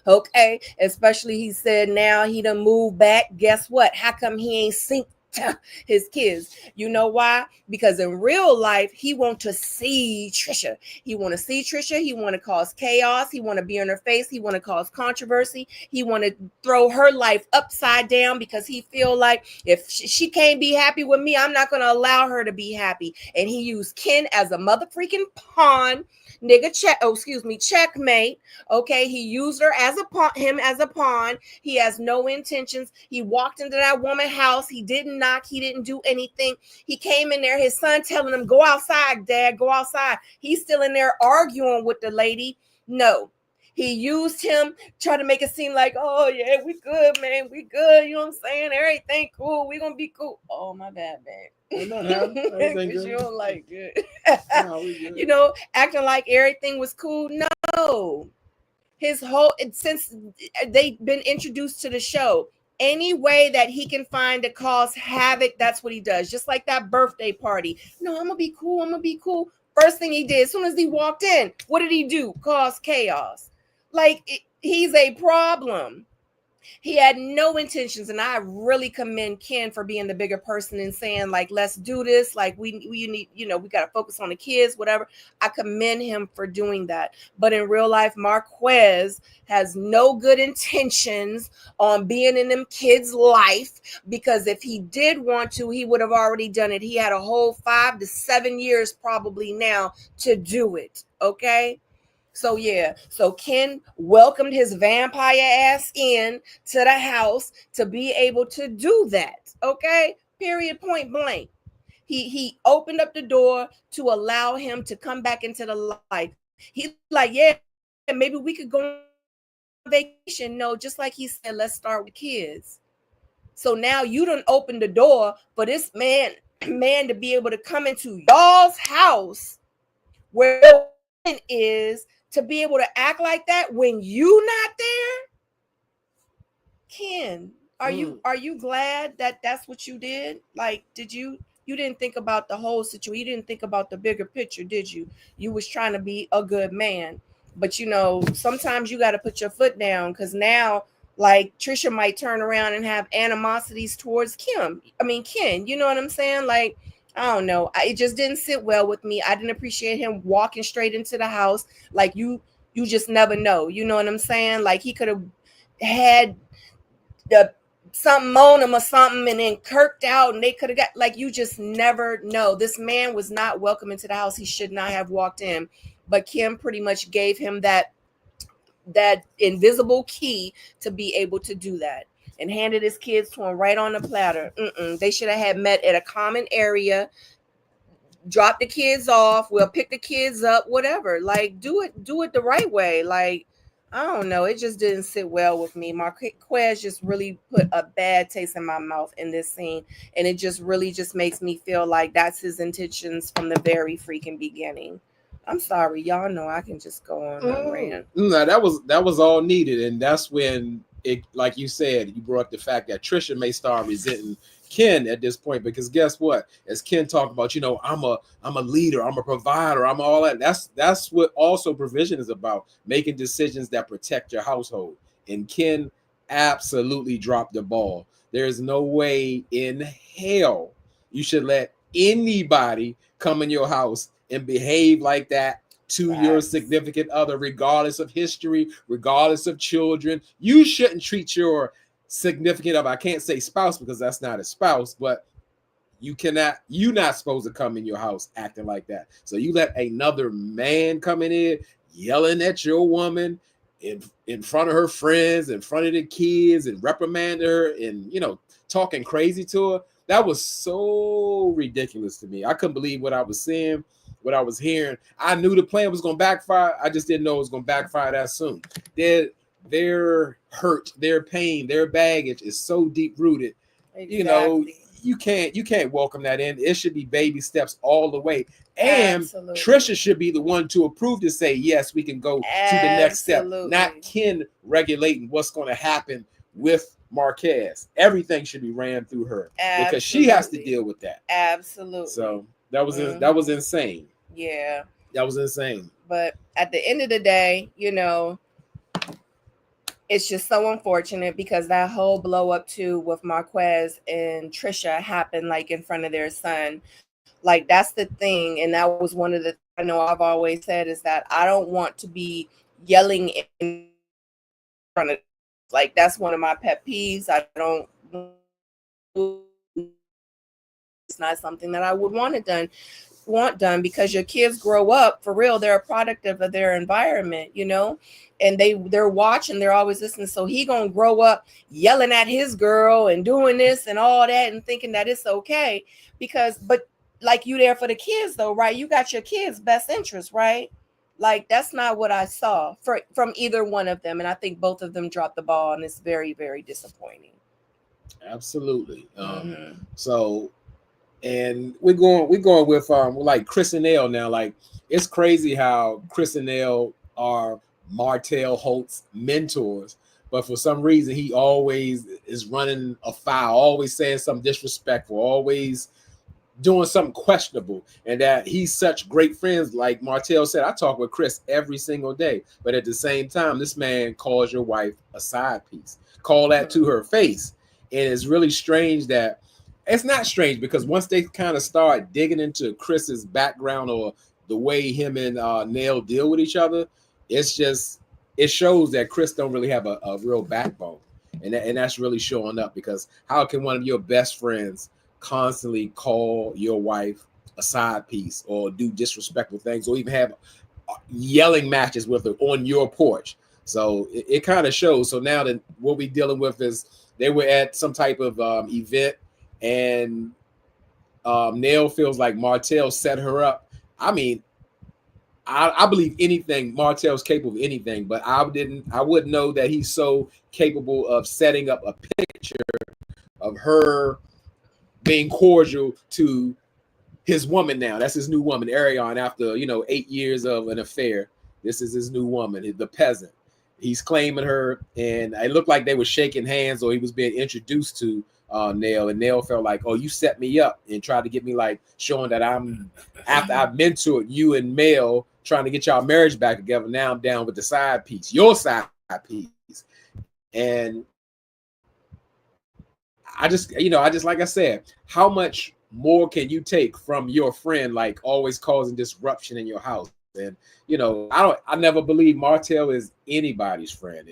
Okay. Especially, he said now he done moved back. Guess what? How come he ain't seen his kids? You know why? Because in real life, he want to see Trisha. He want to see Trisha. He want to cause chaos. He want to be in her face. He want to cause controversy. He want to throw her life upside down because he feel like if she can't be happy with me, I'm not going to allow her to be happy. And he used Ken as a mother freaking pawn. Checkmate. Okay, he used her as a pawn. He has no intentions. He walked into that woman's house. He didn't knock. He didn't do anything. He came in there. His son telling him, "Go outside, Dad. Go outside." He's still in there arguing with the lady. No, He used him, trying to make it seem like, oh yeah, we good, man, we good. You know what I'm saying? Everything cool. We gonna be cool. Oh, my bad, man. Because you don't like it. No, we good. You know, acting like everything was cool. No, his whole, since they've been introduced to the show, any way that he can find to cause havoc, that's what he does. Just like that birthday party. No, I'm gonna be cool. I'm gonna be cool. First thing he did, as soon as he walked in, what did he do? Cause chaos. Like, he's a problem. He had no intentions, and I really commend Ken for being the bigger person and saying, like, let's do this. Like, we need, you know, we got to focus on the kids, whatever. I commend him for doing that. But in real life, Marquez has no good intentions on being in them kids' life, because if he did want to, he would have already done it. He had a whole 5 to 7 years probably now to do it. Okay. So yeah, so Ken welcomed his vampire ass in to the house to be able to do that. Okay, period, point blank. He opened up the door to allow him to come back into the life. He's like, yeah, maybe we could go on vacation. No, just like he said, let's start with kids. So now you done opened the door for this man to be able to come into y'all's house where the woman is, to be able to act like that when you not there. Ken, are you glad that that's what you did? Like, you didn't think about the whole situation? You didn't think about the bigger picture, did you? You was trying to be a good man, but you know, sometimes you got to put your foot down, because now, like, Trisha might turn around and have animosities towards Ken. You know what I'm saying? Like, I don't know. It just didn't sit well with me. I didn't appreciate him walking straight into the house. Like, you just never know. You know what I'm saying? Like, he could have had the something on him or something and then kirked out, and they could have got, like, you just never know. This man was not welcome into the house. He should not have walked in. But Kim pretty much gave him that invisible key to be able to do that, and handed his kids to him right on the platter. They should have had met at a common area, drop the kids off, we'll pick the kids up, whatever. Like, do it the right way. Like, I don't know, it just didn't sit well with me. Marquez just really put a bad taste in my mouth in this scene, and it just really just makes me feel like that's his intentions from the very freaking beginning. I'm sorry, y'all know I can just go on and rant. No, that was all needed, and that's when it, like you said, you brought up the fact that Trisha may start resenting Ken at this point, because guess what? As Ken talked about, you know, I'm a leader, I'm a provider, I'm all that. That's what also provision is about, making decisions that protect your household. And Ken absolutely dropped the ball. There's no way in hell you should let anybody come in your house and behave like that to your significant other, regardless of history, regardless of children. You shouldn't treat your significant other, I can't say spouse because that's not a spouse, but you're not supposed to come in your house acting like that. So you let another man come in here yelling at your woman in front of her friends, in front of the kids, and reprimanding her, and, you know, talking crazy to her. That was so ridiculous to me. I couldn't believe what I was seeing, what I was hearing. I knew the plan was going to backfire. I just didn't know it was going to backfire that soon. Their hurt, their pain, their baggage is so deep rooted. Exactly. You know, you can't welcome that in. It should be baby steps all the way. And absolutely, Trisha should be the one to approve, to say, yes, we can go to the next step, not Ken regulating what's going to happen with Marquez. Everything should be ran through her, because she has to deal with that. Absolutely. So that was insane. Yeah, that was insane. But at the end of the day, you know, it's just so unfortunate, because that whole blow up too with Marquez and Trisha happened like in front of their son. Like, that's the thing. And that was one of the, I know I've always said, is that I don't want to be yelling in front of, like, that's one of my pet peeves. I don't, it's not something that I would want done, because your kids grow up, for real, they're a product of their environment, you know, and they're watching, they're always listening. So he gonna grow up yelling at his girl and doing this and all that and thinking that it's okay, but like, you there for the kids though, right? You got your kids' best interest, right? Like, that's not what I saw from either one of them. And I think both of them dropped the ball, and it's very, very disappointing. Absolutely. Mm-hmm. So, and we're going with like Chris and Elle now. Like, it's crazy how Chris and Elle are Martell Holt's mentors, but for some reason he always is running afoul, always saying something disrespectful, always doing something questionable, and that he's such great friends. Like Martell said, I talk with Chris every single day, but at the same time, this man calls your wife a side piece. Call that to her face. And it's really strange that it's not strange, because once they kind of start digging into Chris's background or the way him and Nell deal with each other, it's just, it shows that Chris don't really have a real backbone. And that's really showing up, because how can one of your best friends constantly call your wife a side piece or do disrespectful things or even have yelling matches with her on your porch? So it kind of shows. So now that what we're dealing with is they were at some type of event, and Nell feels like Martell set her up. I mean, I believe anything. Martell's capable of anything, but I wouldn't know that he's so capable of setting up a picture of her being cordial to his woman now. That's his new woman, Ariane, after 8 years of an affair. This is his new woman, the peasant. He's claiming her, and it looked like they were shaking hands, or he was being introduced to Nell, and Nell felt like, oh, you set me up and tried to get me, like, showing that I'm, after I've mentored you and Mel trying to get y'all marriage back together, now I'm down with the side piece, your side piece. And I just like I said, how much more can you take from your friend, like always causing disruption in your house? And I never believe Martell is anybody's friend,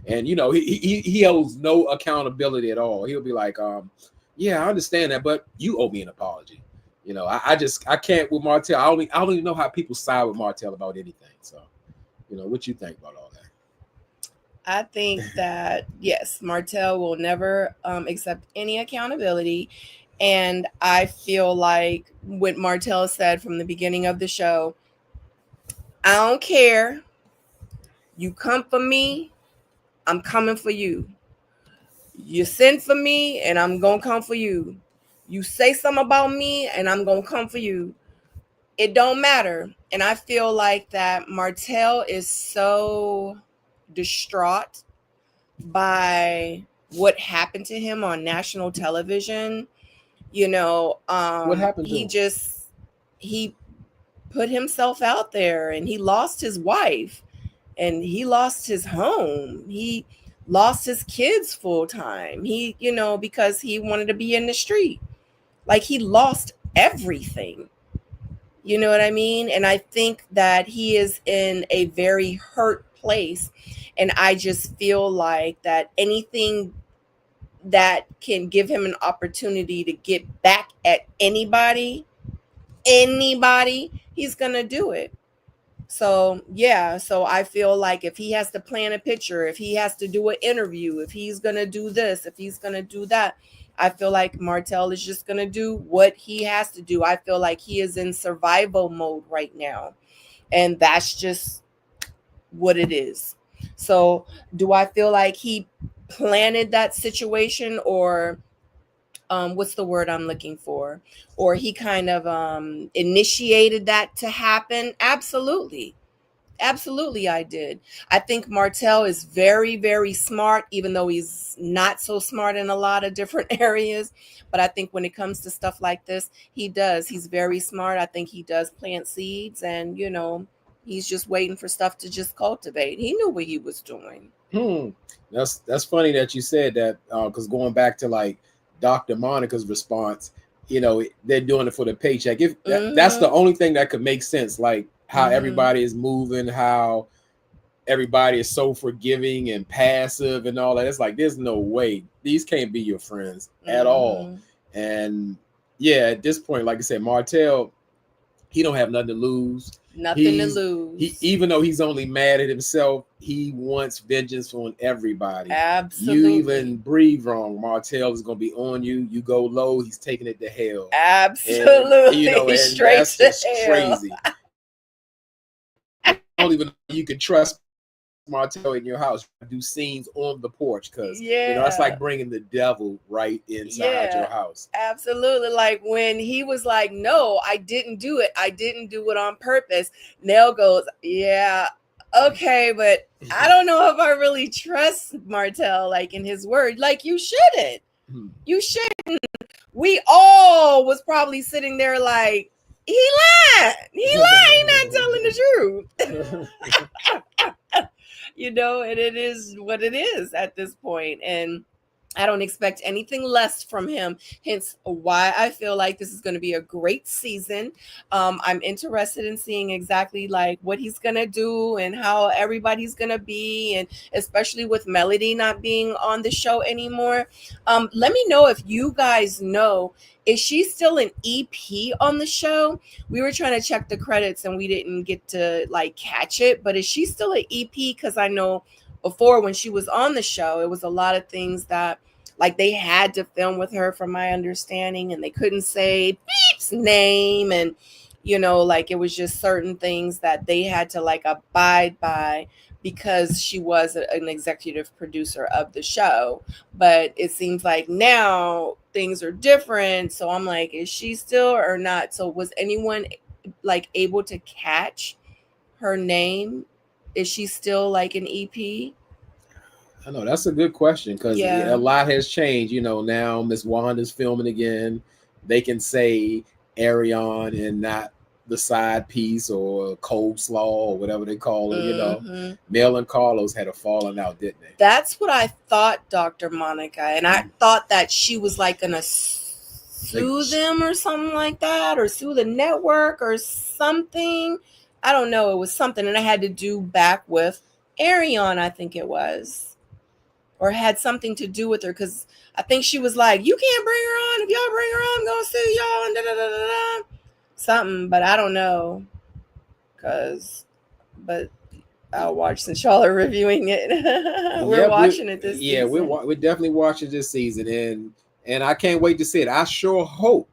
and he holds no accountability at all. He'll be like, yeah, I understand that, but you owe me an apology. I can't with Martell. I don't even know how people side with Martell about anything. So, what you think about all that? I think that, yes, Martell will never accept any accountability. And I feel like what Martell said from the beginning of the show, I don't care. You come for me, I'm coming for you. You send for me, and I'm going to come for you. You say something about me, and I'm going to come for you. It don't matter. And I feel like that Martell is so distraught by what happened to him on national television. What happened to him? He put himself out there, and he lost his wife, and he lost his home. He lost his kids full time. Because he wanted to be in the street. Like, he lost everything. You know what I mean? And I think that he is in a very hurt place. And I just feel like that anything that can give him an opportunity to get back at anybody, he's going to do it. So, yeah. So I feel like if he has to plan a picture, if he has to do an interview, if he's going to do this, if he's going to do that, I feel like Martell is just going to do what he has to do. I feel like he is in survival mode right now. And that's just what it is. So, do I feel like he planted that situation, or what's the word I'm looking for? Or he kind of initiated that to happen? Absolutely. Absolutely, I did. I think Martell is very, very smart, even though he's not so smart in a lot of different areas. But I think when it comes to stuff like this, he does. He's very smart. I think he does plant seeds, and, he's just waiting for stuff to just cultivate. He knew what he was doing. That's funny that you said that, because going back to like Dr. Monica's response, they're doing it for the paycheck. If that's the only thing that could make sense, like how everybody is moving, how everybody is so forgiving and passive and all that. It's like, there's no way these can't be your friends at all. And yeah, at this point, like I said, Martell, he don't have nothing to lose. Even though he's only mad at himself, he wants vengeance on everybody. Absolutely. You even breathe wrong, Martell is going to be on you. You go low, he's taking it to hell. Absolutely. And, and straight that's to just hell. crazy. don't even know you can trust Martell in your house. Do scenes on the porch because that's Yeah. like bringing the devil right inside your Yeah. house. Absolutely. Like when he was like, no, I didn't do it. I didn't do it on purpose. Nell goes, yeah, okay, but I don't know if I really trust Martell, like in his word. Like you shouldn't. You shouldn't. We all was probably sitting there like, he lied. He lied. Not telling the truth. And it is what it is at this point. And I don't expect anything less from him. Hence why I feel like this is going to be a great season. I'm interested in seeing exactly like what he's going to do and how everybody's going to be. And especially with Melody not being on the show anymore. Let me know if you guys know, is she still an EP on the show? We were trying to check the credits and we didn't get to like catch it. But is she still an EP? Because I know before when she was on the show, it was a lot of things that like they had to film with her from my understanding, and they couldn't say Beep's name, and like it was just certain things that they had to like abide by because she was an executive producer of the show. But it seems like now things are different, so I'm like, is she still or not? So was anyone like able to catch her name? Is she still like an EP? I know that's a good question because a lot has changed. Now Miss Wanda's filming again. They can say Arion and not the side piece or coleslaw or whatever they call it. Mel and Carlos had a falling out, didn't they? That's what I thought, Dr. Monica. And I thought that she was like gonna sue them or something like that, or sue the network or something. I don't know. It was something, and it had to do back with Arion, I think it was, or had something to do with her, because I think she was like, you can't bring her on. If y'all bring her on, I'm gonna sue y'all and da-da-da-da-da. Something, but I don't know. But I'll watch since y'all are reviewing it. We're watching it this season. Yeah, we're definitely watching this season, and I can't wait to see it. I sure hope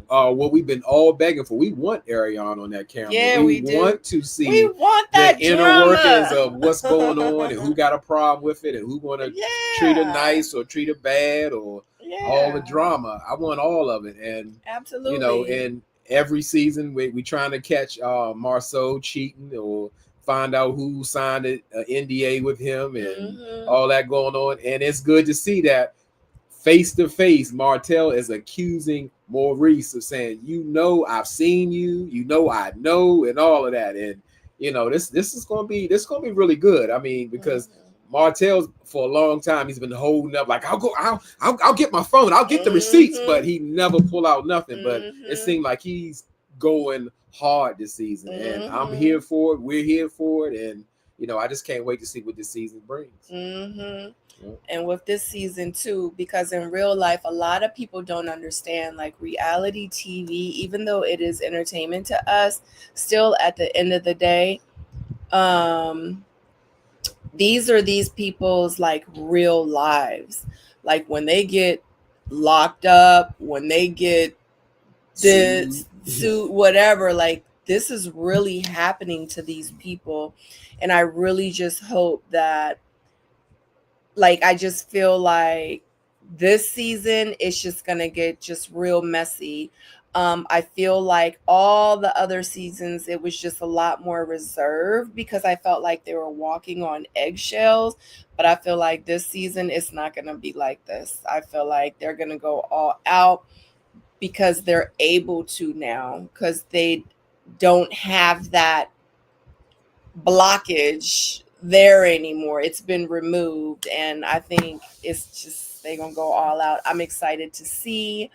what we've been all begging for. We want Arion on that camera. Yeah, we want to see. We want that the inner workings of what's going on and who got a problem with it and who going to treat her nice or treat her bad or all the drama. I want all of it, and absolutely, and every season we trying to catch Marceau cheating or find out who signed an NDA with him and all that going on. And it's good to see that face to face, Martell is accusing Maurice of saying, I've seen you, I know, and all of that. And this is gonna be really good. I mean, because Martell's for a long time he's been holding up like I'll get my phone, I'll get the receipts, but he never pull out nothing. But it seemed like he's going hard this season, and I'm here for it. We're here for it, and I just can't wait to see what this season brings. And with this season too, because in real life, a lot of people don't understand like reality TV, even though it is entertainment to us, still at the end of the day, these are these people's like real lives. Like when they get locked up, when they get sued, whatever, like this is really happening to these people. And I really just hope that, like, I just feel like this season it's just gonna get just real messy. I feel like all the other seasons it was just a lot more reserved because I felt like they were walking on eggshells. But I feel like this season it's not gonna be like this. I feel like they're gonna go all out because they're able to now, because they don't have that blockage there anymore. It's been removed, and I think it's just they're gonna go all out. I'm excited to see.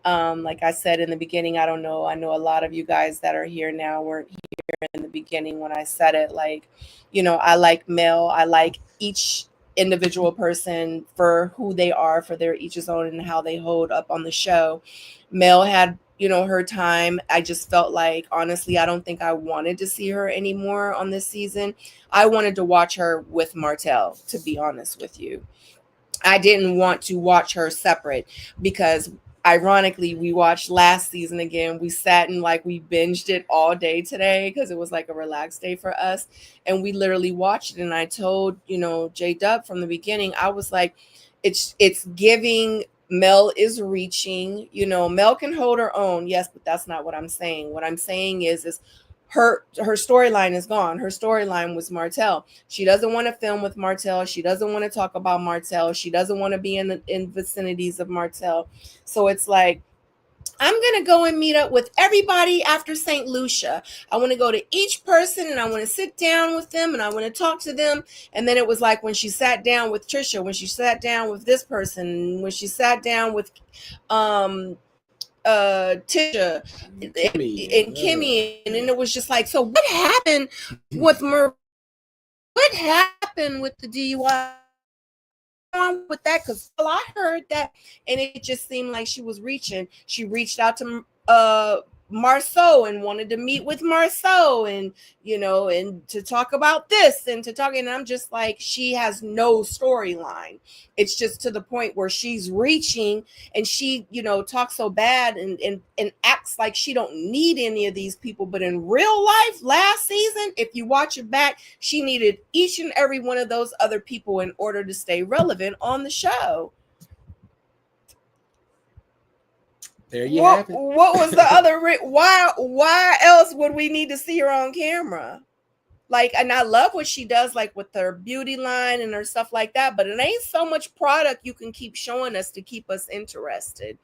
Like I said in the beginning, I know a lot of you guys that are here now weren't here in the beginning when I said it. Like, I like Mel. I like each individual person for who they are, for their each's own and how they hold up on the show. Mel had her time. I just felt like, honestly, I don't think I wanted to see her anymore on this season. I wanted to watch her with Martell, to be honest with you. I didn't want to watch her separate because ironically, we watched last season again. We sat and like we binged it all day today because it was like a relaxed day for us, and we literally watched it. And I told Jdub from the beginning, I was like, it's giving. Mel is reaching. Mel can hold her own, yes, but that's not what I'm saying. What I'm saying is her storyline is gone. Her storyline was Martell. She doesn't want to film with Martell. She doesn't want to talk about Martell. She doesn't want to be in vicinities of Martell. So it's like, I'm going to go and meet up with everybody after St. Lucia. I want to go to each person and I want to sit down with them and I want to talk to them. And then it was like when she sat down with Trisha, when she sat down with this person, when she sat down with Tisha and Kimmy, and then it was just like, so what happened with what happened with the DUI? On with that, because I heard that, and it just seemed like she reached out to Marceau and wanted to meet with Marceau and and to talk about this and I'm just like, she has no storyline. It's just to the point where she's reaching and she talks so bad and acts like she don't need any of these people, but in real life last season, if you watch it back, she needed each and every one of those other people in order to stay relevant on the show. There you have it. What was the other? Why else would we need to see her on camera? Like, and I love what she does, like with her beauty line and her stuff like that. But it ain't so much product you can keep showing us to keep us interested,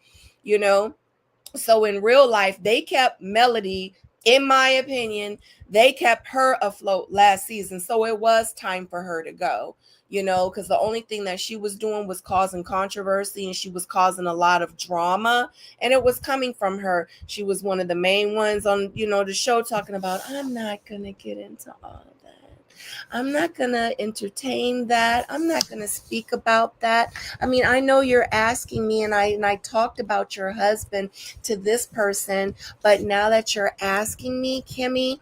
So in real life, they kept Melody, in my opinion, they kept her afloat last season. So it was time for her to go. Because the only thing that she was doing was causing controversy and she was causing a lot of drama, and it was coming from her. She was one of the main ones on, the show talking about, I'm not going to get into all of that. I'm not going to entertain that. I'm not going to speak about that. I mean, I know you're asking me, and I talked about your husband to this person, but now that you're asking me, Kimmy,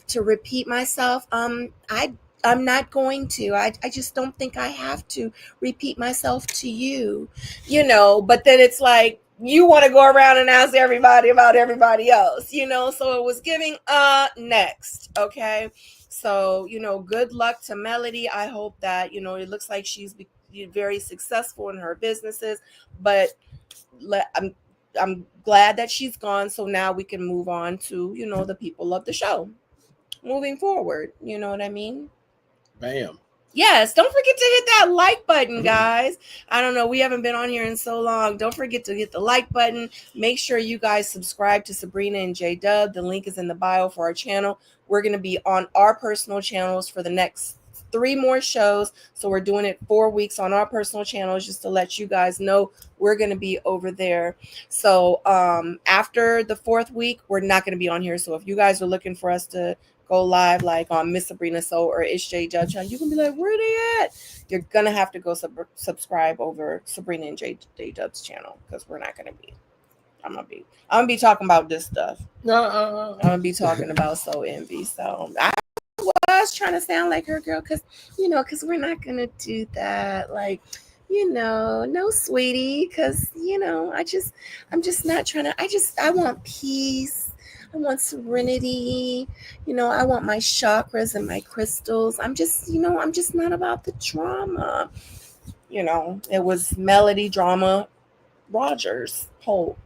to repeat myself, I'm not going to. I just don't think I have to repeat myself to you, but then it's like, you want to go around and ask everybody about everybody else, so it was giving next. Okay. So, good luck to Melody. I hope that, it looks like she's very successful in her businesses, but I'm glad that she's gone. So now we can move on to, the people of the show moving forward. You know what I mean? Bam. Yes, don't forget to hit that like button, guys. I don't know, we haven't been on here in so long. Don't forget to hit the like button. Make sure you guys subscribe to Sabrina and Jdub. The link is in the bio for our channel. We're going to be on our personal channels for the next 3 more shows. So we're doing it 4 weeks on our personal channels, just to let you guys know we're going to be over there. So after the 4th week, we're not going to be on here. So if you guys are looking for us to go live like on Miss Sabrina Soul or It's Jdub, you can be like, where they at? You're gonna have to go subscribe over Sabrina and Jdub's channel, because we're not gonna be. I'm gonna be talking about this stuff. I'm gonna be talking about Soul Envy. So I was trying to sound like her, girl, because we're not gonna do that. Like, no, sweetie, because I'm just not trying to. I want peace. I want serenity. I want my chakras and my crystals. I'm just not about the drama. It was Melody, drama, Rogers, Hope.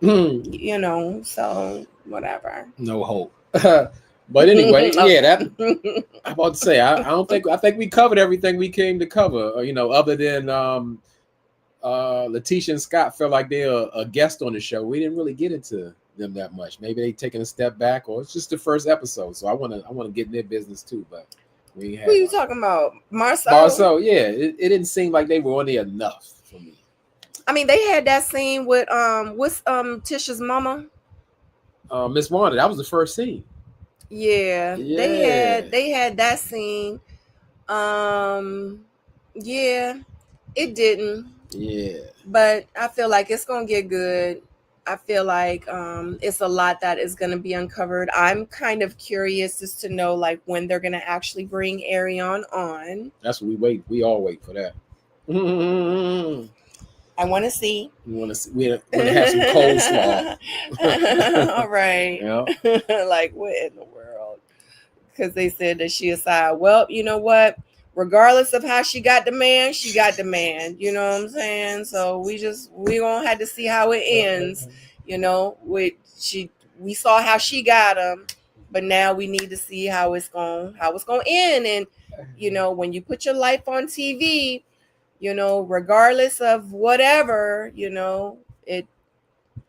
So whatever. No hope. But anyway, yeah, I'm about to say, I think we covered everything we came to cover. Other than Letitia and Scott felt like they're a guest on the show. We didn't really get into them that much. Maybe they taking a step back, or it's just the first episode. So I want to get in their business too. But we had. Who are you talking about? Marceau? Marceau, yeah. It didn't seem like they were on there enough for me. I mean, they had that scene with what's Tisha's mama? Miss Wanda. That was the first scene. Yeah. They had that scene. Yeah, it didn't. Yeah. But I feel like it's gonna get good. I feel like it's a lot that is going to be uncovered. I'm kind of curious as to know like when they're going to actually bring Arion on. That's what we wait. We all wait for that. I want to see. We want to have some coleslaw. All right. Yeah. Like, what in the world? Because they said that she aside. Well, you know what? Regardless of how she got the man, she got the man. You know what I'm saying? So we gonna have to see how it ends. You know, we saw how she got him, but now we need to see how it's gonna end. And you know, when you put your life on TV, you know, regardless of whatever, you know,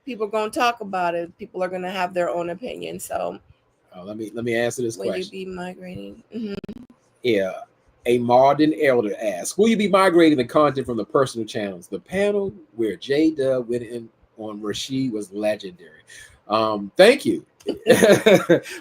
people are gonna talk about it. People are gonna have their own opinion. So let me answer this question. Will you be migrating? Mm-hmm. Yeah. A Marden Elder asks, will you be migrating the content from the personal channels? The panel where Jdub went in on Rashid was legendary. Thank you.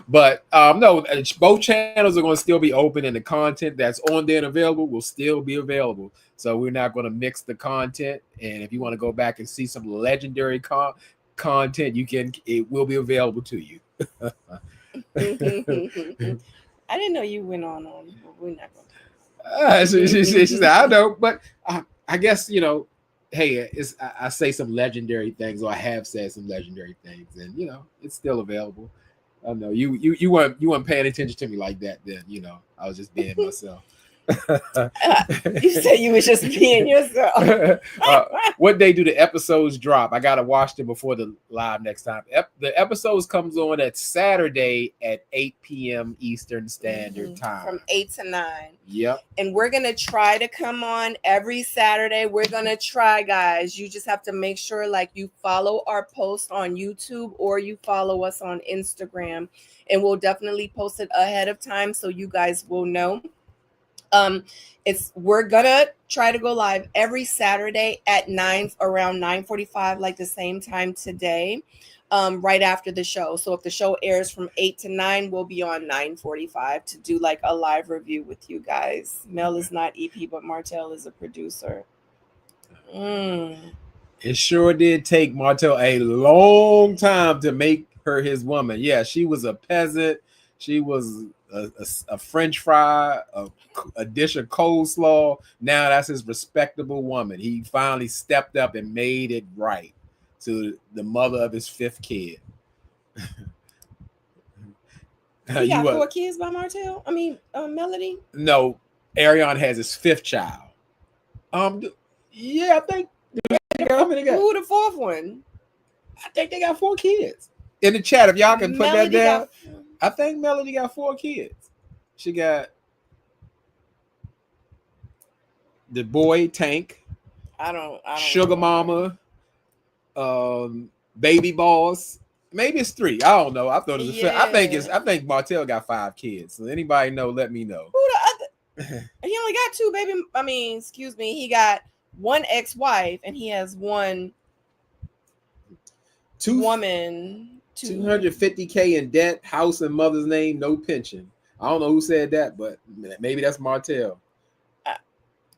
But no, both channels are going to still be open, and the content that's on there and available will still be available. So we're not going to mix the content. And if you want to go back and see some legendary content, it will be available to you. I didn't know you went on. We're not going to. She said, I know, but I guess, you know, hey, I say some legendary things, or I have said some legendary things, and you know, it's still available. I know you weren't paying attention to me like that then. You know, I was just being myself. You said you was just being yourself. What day do the episodes drop? I gotta watch them before the live next time. The episodes comes on at Saturday at 8 p.m. Eastern Standard Time. From 8 to 9. Yep. And we're gonna try to come on every Saturday. We're gonna try, guys. You just have to make sure like you follow our post on YouTube or you follow us on Instagram, and we'll definitely post it ahead of time so you guys will know. We're gonna try to go live every Saturday at around 9:45, like the same time today, right after the show. So if the show airs from 8 to 9, we'll be on 9:45 to do like a live review with you guys. Mel is not EP, but Martell is a producer. It sure did take Martell a long time to make her his woman. Yeah, she was a peasant. She was a French fry, a dish of coleslaw. Now that's his respectable woman. He finally stepped up and made it right to the mother of his 5th kid. He got 4 kids by Martell? I mean, Melody? No, Arion has his 5th child. Yeah, I think. How many got? Who the 4th one? I think they got 4 kids. In the chat, if y'all can put Melody that down. I think Melody got 4 kids. She got the boy Tank. I don't Sugar Mama, Baby Boss. Maybe it's 3. I don't know. I thought it was I think Martell got 5 kids. So anybody know, let me know. Who the other? He only got 2 baby. I mean, excuse me. He got 1 ex-wife and he has 1 woman. 250K in debt, house and mother's name, no pension. I don't know who said that, but maybe that's Martell.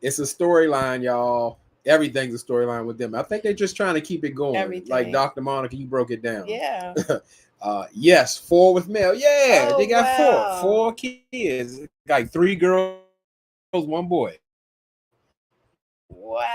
It's a storyline, y'all. Everything's a storyline with them. I think they're just trying to keep it going. Everything. Like Dr. Monica, you broke it down. Yeah. Yes, 4 with Mel. Yeah, they got 4 kids. Like 3 girls, 1 boy. Wow.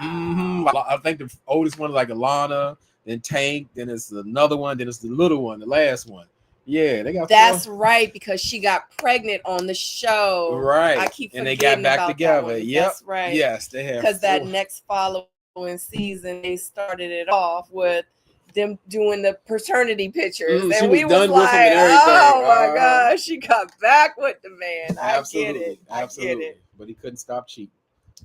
Mm-hmm. I think the oldest one is like Alana, then Tank, then it's another one, then it's the little one, the last one. Yeah, they got. That's 4. Right, because she got pregnant on the show. Right, I keep and they got back together. Yep, that's right. Yes, they have. Because that next following season, they started it off with them doing the paternity pictures, and we was like, "Oh my gosh, she got back with the man." Absolutely. I get it. But he couldn't stop cheating.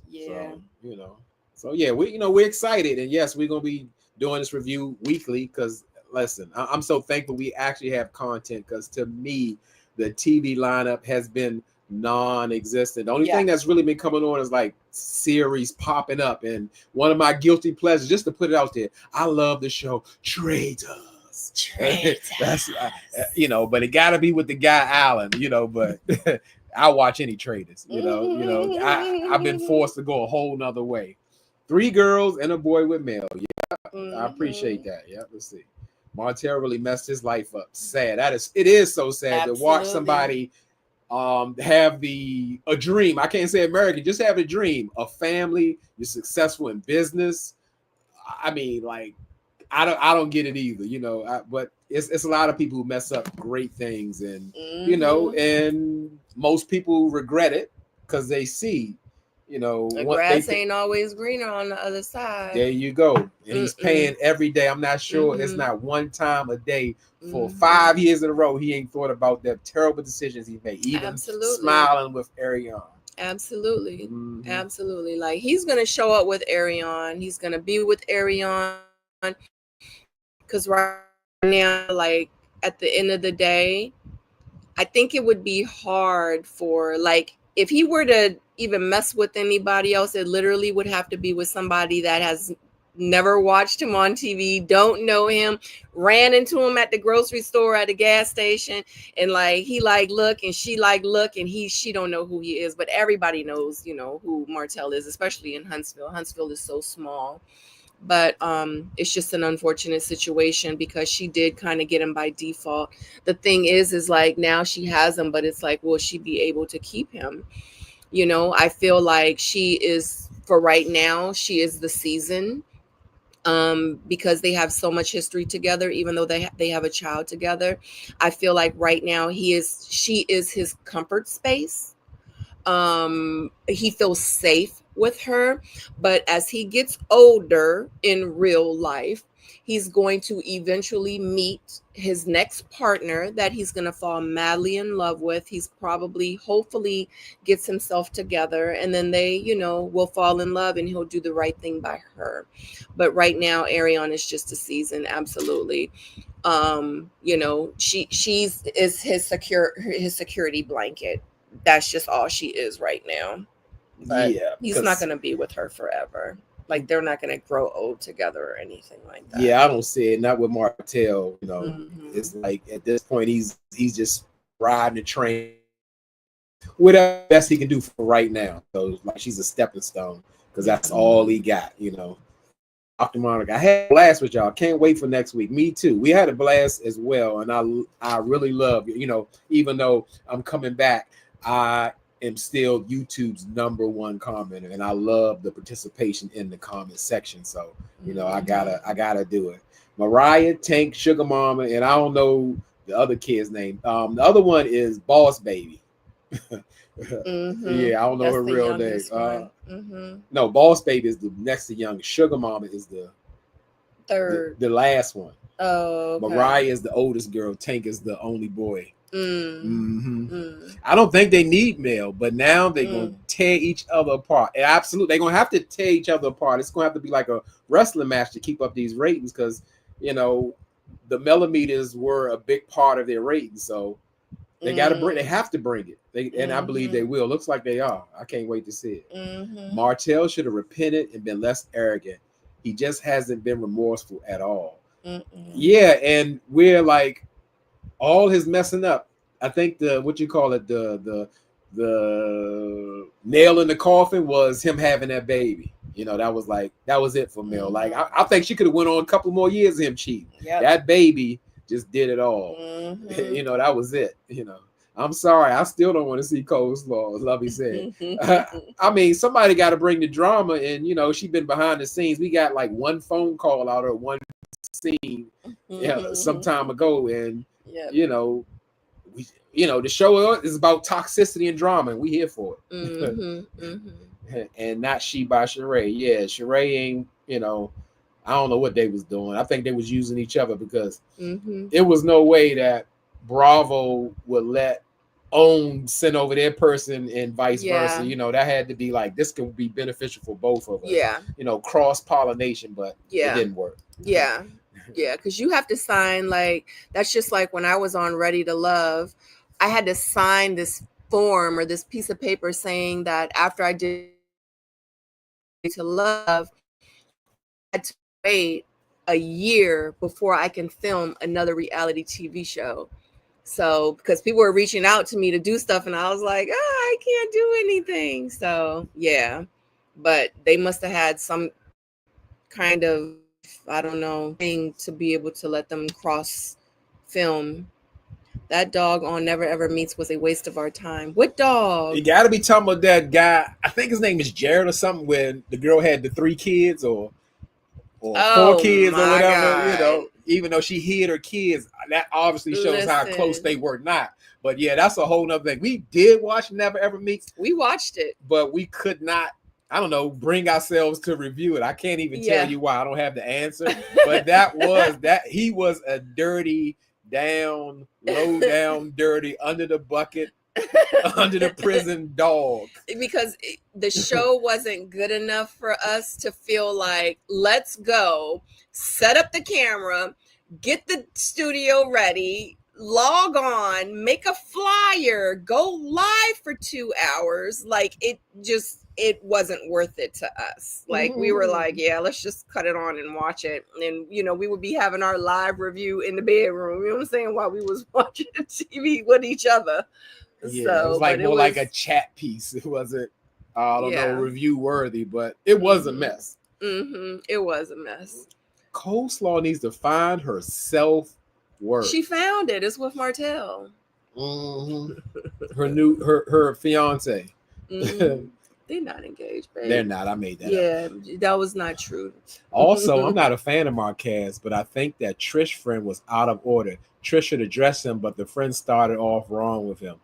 Yeah, so, So yeah, we're excited, and yes, we're gonna be doing this review weekly because listen, I'm so thankful we actually have content because to me, the TV lineup has been non-existent. The only thing that's really been coming on is like series popping up, and one of my guilty pleasures, just to put it out there, I love the show Traitors. That's but it got to be with the guy Allen, but I watch any Traitors. I've been forced to go a whole nother way. 3 girls and a boy with Mel. Yeah, I appreciate that. Yeah, let's see. Martell really messed his life up. Sad. It is so sad to watch somebody have a dream. I can't say American, just have a dream, a family, you're successful in business, I mean, like, I don't get it either, you know. But it's a lot of people who mess up great things, and you know, and most people regret it because they see, you know, the what grass ain't always greener on the other side. There you go. And he's paying every day. I'm not sure it's not one time a day for 5 years in a row. He ain't thought about the terrible decisions he made, even smiling with Ariane. Absolutely. Absolutely. Like, he's going to show up with Ariane. He's going to be with Ariane. Because right now, like, at the end of the day, I think it would be hard for, like, if he were to even mess with anybody else, it literally would have to be with somebody that has never watched him on TV, don't know him, ran into him at the grocery store, at the gas station, and like, he like look and she like look, and she don't know who he is. But everybody knows, you know, who Martell is, especially in Huntsville. Huntsville is so small. But it's just an unfortunate situation because she did kind of get him by default. The thing is like, now she has him, but it's like, will she be able to keep him? You know, I feel like she is, for right now, she is the season, because they have so much history together. Even though they have a child together, I feel like right now she is his comfort space. He feels safe with her, but as he gets older in real life, he's going to eventually meet his next partner that he's going to fall madly in love with. He's probably, hopefully, gets himself together, and then they, you know, will fall in love, and he'll do the right thing by her. But right now, Ariane is just a season. Absolutely. You know, she's his security blanket. That's just all she is right now. But he's not going to be with her forever. Like, they're not going to grow old together or anything like that. Yeah, I don't see it. Not with Martell. You know, it's like at this point he's just riding the train. Whatever best he can do for right now. So like, she's a stepping stone because that's all he got. You know, Dr. Monica, I had a blast with y'all. Can't wait for next week. Me too. We had a blast as well, and I really love, you know, even though I'm coming back, I am still YouTube's #1 commenter, and I love the participation in the comment section. So, you know, I gotta do it. Mariah, Tank, Sugar Mama, and I don't know the other kid's name. The other one is Boss Baby. Yeah, I don't know her real name. No, Boss Baby is the next to young. Sugar Mama is the third, the last one. Oh, okay. Mariah is the oldest girl. Tank is the only boy. I don't think they need male, but now they're gonna tear each other apart. And absolutely, they're gonna have to tear each other apart. It's gonna have to be like a wrestling match to keep up these ratings, because you know the millimeters were a big part of their ratings. So they gotta bring. They have to bring it. And I believe they will. Looks like they are. I can't wait to see it. Martell should have repented and been less arrogant. He just hasn't been remorseful at all. Yeah, and we're like, all his messing up. I think the nail in the coffin was him having that baby. You know, that was it for Mel. Like I think she could have went on a couple more years of him cheating. That baby just did it all. You know, that was it. You know, I'm sorry, I still don't want to see coleslaw, as Lovey said. I mean, somebody got to bring the drama, and you know, she's been behind the scenes. We got like one phone call out of one scene some time ago, and you know, the show is about toxicity and drama, and we here for it. And not She by Sheree. Yeah, Sheree ain't, you know, I don't know what they was doing. I think they was using each other, because it was no way that Bravo would let OWN send over their person and vice versa. You know, that had to be like, this can be beneficial for both of us. You know, cross-pollination, but it didn't work. Yeah, because you have to sign, like, that's just like when I was on Ready to Love, I had to sign this form or this piece of paper saying that after I did to Love, I had to wait a year before I can film another reality TV show. So, because people were reaching out to me to do stuff, and I was like, I can't do anything. So, yeah. But they must have had some kind of, I don't know, thing to be able to let them cross film. That dog on Never Ever Meets was a waste of our time. What dog? You got to be talking about that guy. I think his name is Jared or something, where the girl had the 3 kids, or or 4 kids or my whatever, you God. know, even though she hid her kids, that obviously shows how close they were not. But yeah, that's a whole nother thing. We did watch Never Ever Meets. We watched it, but we could not, I don't know, bring ourselves to review it. I can't even tell you why. I don't have the answer. But he was a dirty down, low down, dirty, under the bucket, under the prison dog. Because the show wasn't good enough for us to feel like, let's go, set up the camera, get the studio ready, log on, make a flyer, go live for 2 hours. Like, it wasn't worth it to us. Like, we were like, yeah, let's just cut it on and watch it. And, you know, we would be having our live review in the bedroom, you know what I'm saying, while we was watching TV with each other. Yeah, So, it was like more like a chat piece. It wasn't, I don't know, review worthy, but it was a mess. It was a mess. Coleslaw needs to find her self-worth. She found it. It's with Martell. Her fiance. They're not engaged, babe. They're not. I made that up. Yeah, that was not true. Also, I'm not a fan of Marquez, but I think that Trish friend was out of order. Trish should address him, but the friend started off wrong with him.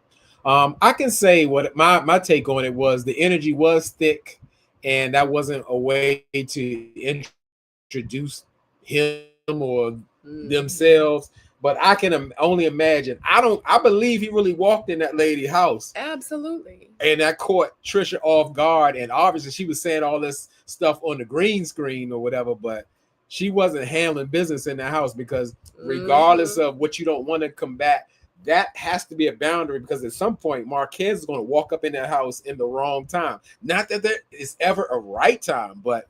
I can say what my take on it was. The energy was thick, and that wasn't a way to introduce him or themselves. But I can only imagine. I believe he really walked in that lady's house. Absolutely. And that caught Trisha off guard. And obviously she was saying all this stuff on the green screen or whatever, but she wasn't handling business in the house, because regardless of what you don't want to combat, that has to be a boundary, because at some point Marquez is going to walk up in that house in the wrong time. Not that there is ever a right time, but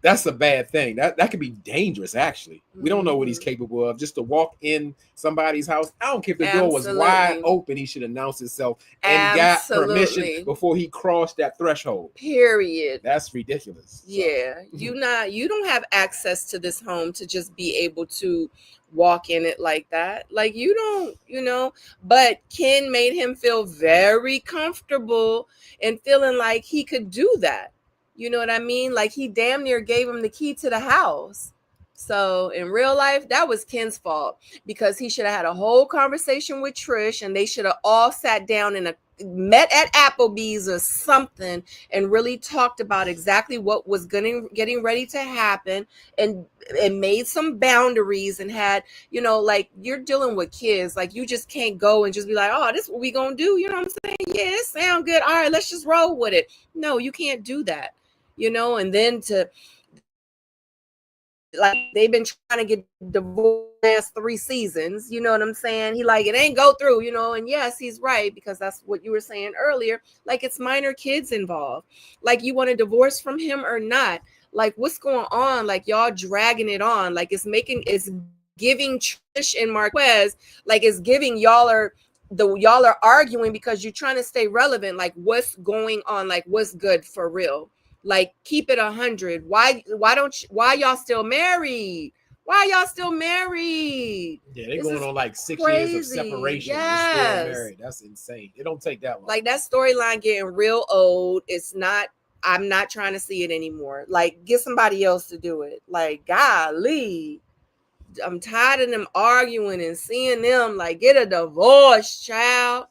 that's a bad thing. That could be dangerous, actually. We don't know what he's capable of. Just to walk in somebody's house. I don't care if the door was wide open. He should announce himself and got permission before he crossed that threshold. Period. That's ridiculous. Yeah. You don't have access to this home to just be able to walk in it like that. Like, you don't, you know. But Ken made him feel very comfortable and feeling like he could do that. You know what I mean? Like, he damn near gave him the key to the house. So in real life, that was Ken's fault, because he should have had a whole conversation with Trish, and they should have all sat down and met at Applebee's or something and really talked about exactly what was getting ready to happen, and made some boundaries, and had, you know, like, you're dealing with kids. Like, you just can't go and just be like, oh, this is what we gonna do. You know what I'm saying? Yeah, it sound good. All right, let's just roll with it. No, you can't do that. You know, and then to, like, they've been trying to get divorced last 3 seasons. You know what I'm saying? He like, it ain't go through, you know. And yes, he's right, because that's what you were saying earlier. Like, it's minor kids involved. Like, you want a divorce from him or not? Like, what's going on? Like, y'all dragging it on. Like, it's giving Trish and Marquez, like, it's giving y'all are arguing because you're trying to stay relevant. Like, what's going on? Like, what's good for real? Like, keep it 100. Why y'all still married? Why y'all still married? Yeah, they're going on like 6 years of separation. Yes. Still married. That's insane. It don't take that long. Like, that storyline getting real old. I'm not trying to see it anymore. Like, get somebody else to do it. Like, golly. I'm tired of them arguing and seeing them like, get a divorce, child.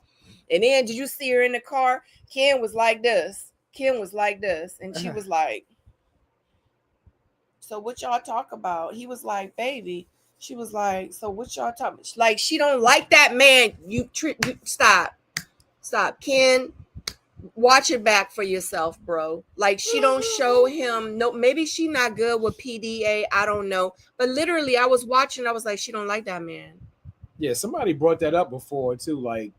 And then, did you see her in the car? Ken was like this. And she was like, so what y'all talk about? He was like, baby. She was like, so what y'all talk about? Like, she don't like that man. You stop. Ken, watch it back for yourself, bro. Like, she don't show him. No, maybe she not good with PDA. I don't know. But literally, I was watching. I was like, she don't like that man. Yeah, somebody brought that up before too. Like,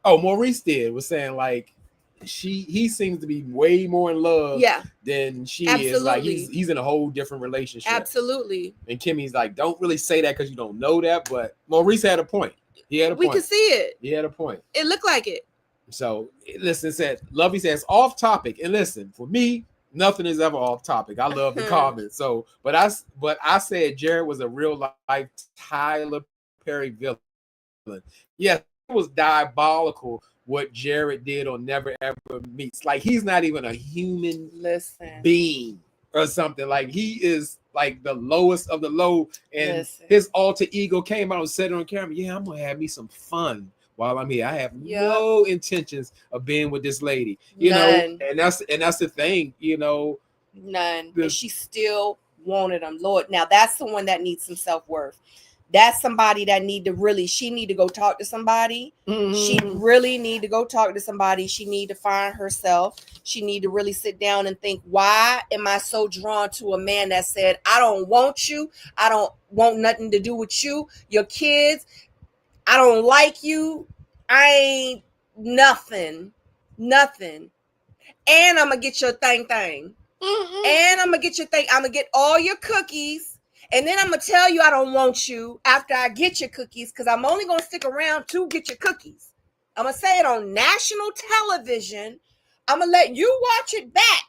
Maurice was saying, like, he seems to be way more in love than she is. Like, he's in a whole different relationship. Absolutely. And Kimmy's like, don't really say that because you don't know that. But Maurice had a point. We could see it. He had a point. It looked like it. So listen, Lovey says off topic. And listen, for me, nothing is ever off topic. I love the comments. So, but I said Jared was a real life Tyler Perry villain. Yes, it was diabolical what Jared did on Never Ever Meets. Like, he's not even a human being or something. Like, he is like the lowest of the low, and Listen. his alter ego came out and said it on camera. Yeah, I'm gonna have me some fun while I'm here. I have no intentions of being with this lady, you know, and that's the thing, you know. None. And she still wanted him. Lord, now that's someone that needs some self-worth. That's somebody that she need to go talk to somebody. Mm-hmm. She really need to go talk to somebody. She need to find herself. She need to really sit down and think, why am I so drawn to a man that said, I don't want you. I don't want nothing to do with you, your kids. I don't like you. I ain't nothing. And I'm going to get your thing. Mm-hmm. And I'm going to get your thing. I'm going to get all your cookies. And then I'm going to tell you I don't want you after I get your cookies, because I'm only going to stick around to get your cookies. I'm going to say it on national television. I'm going to let you watch it back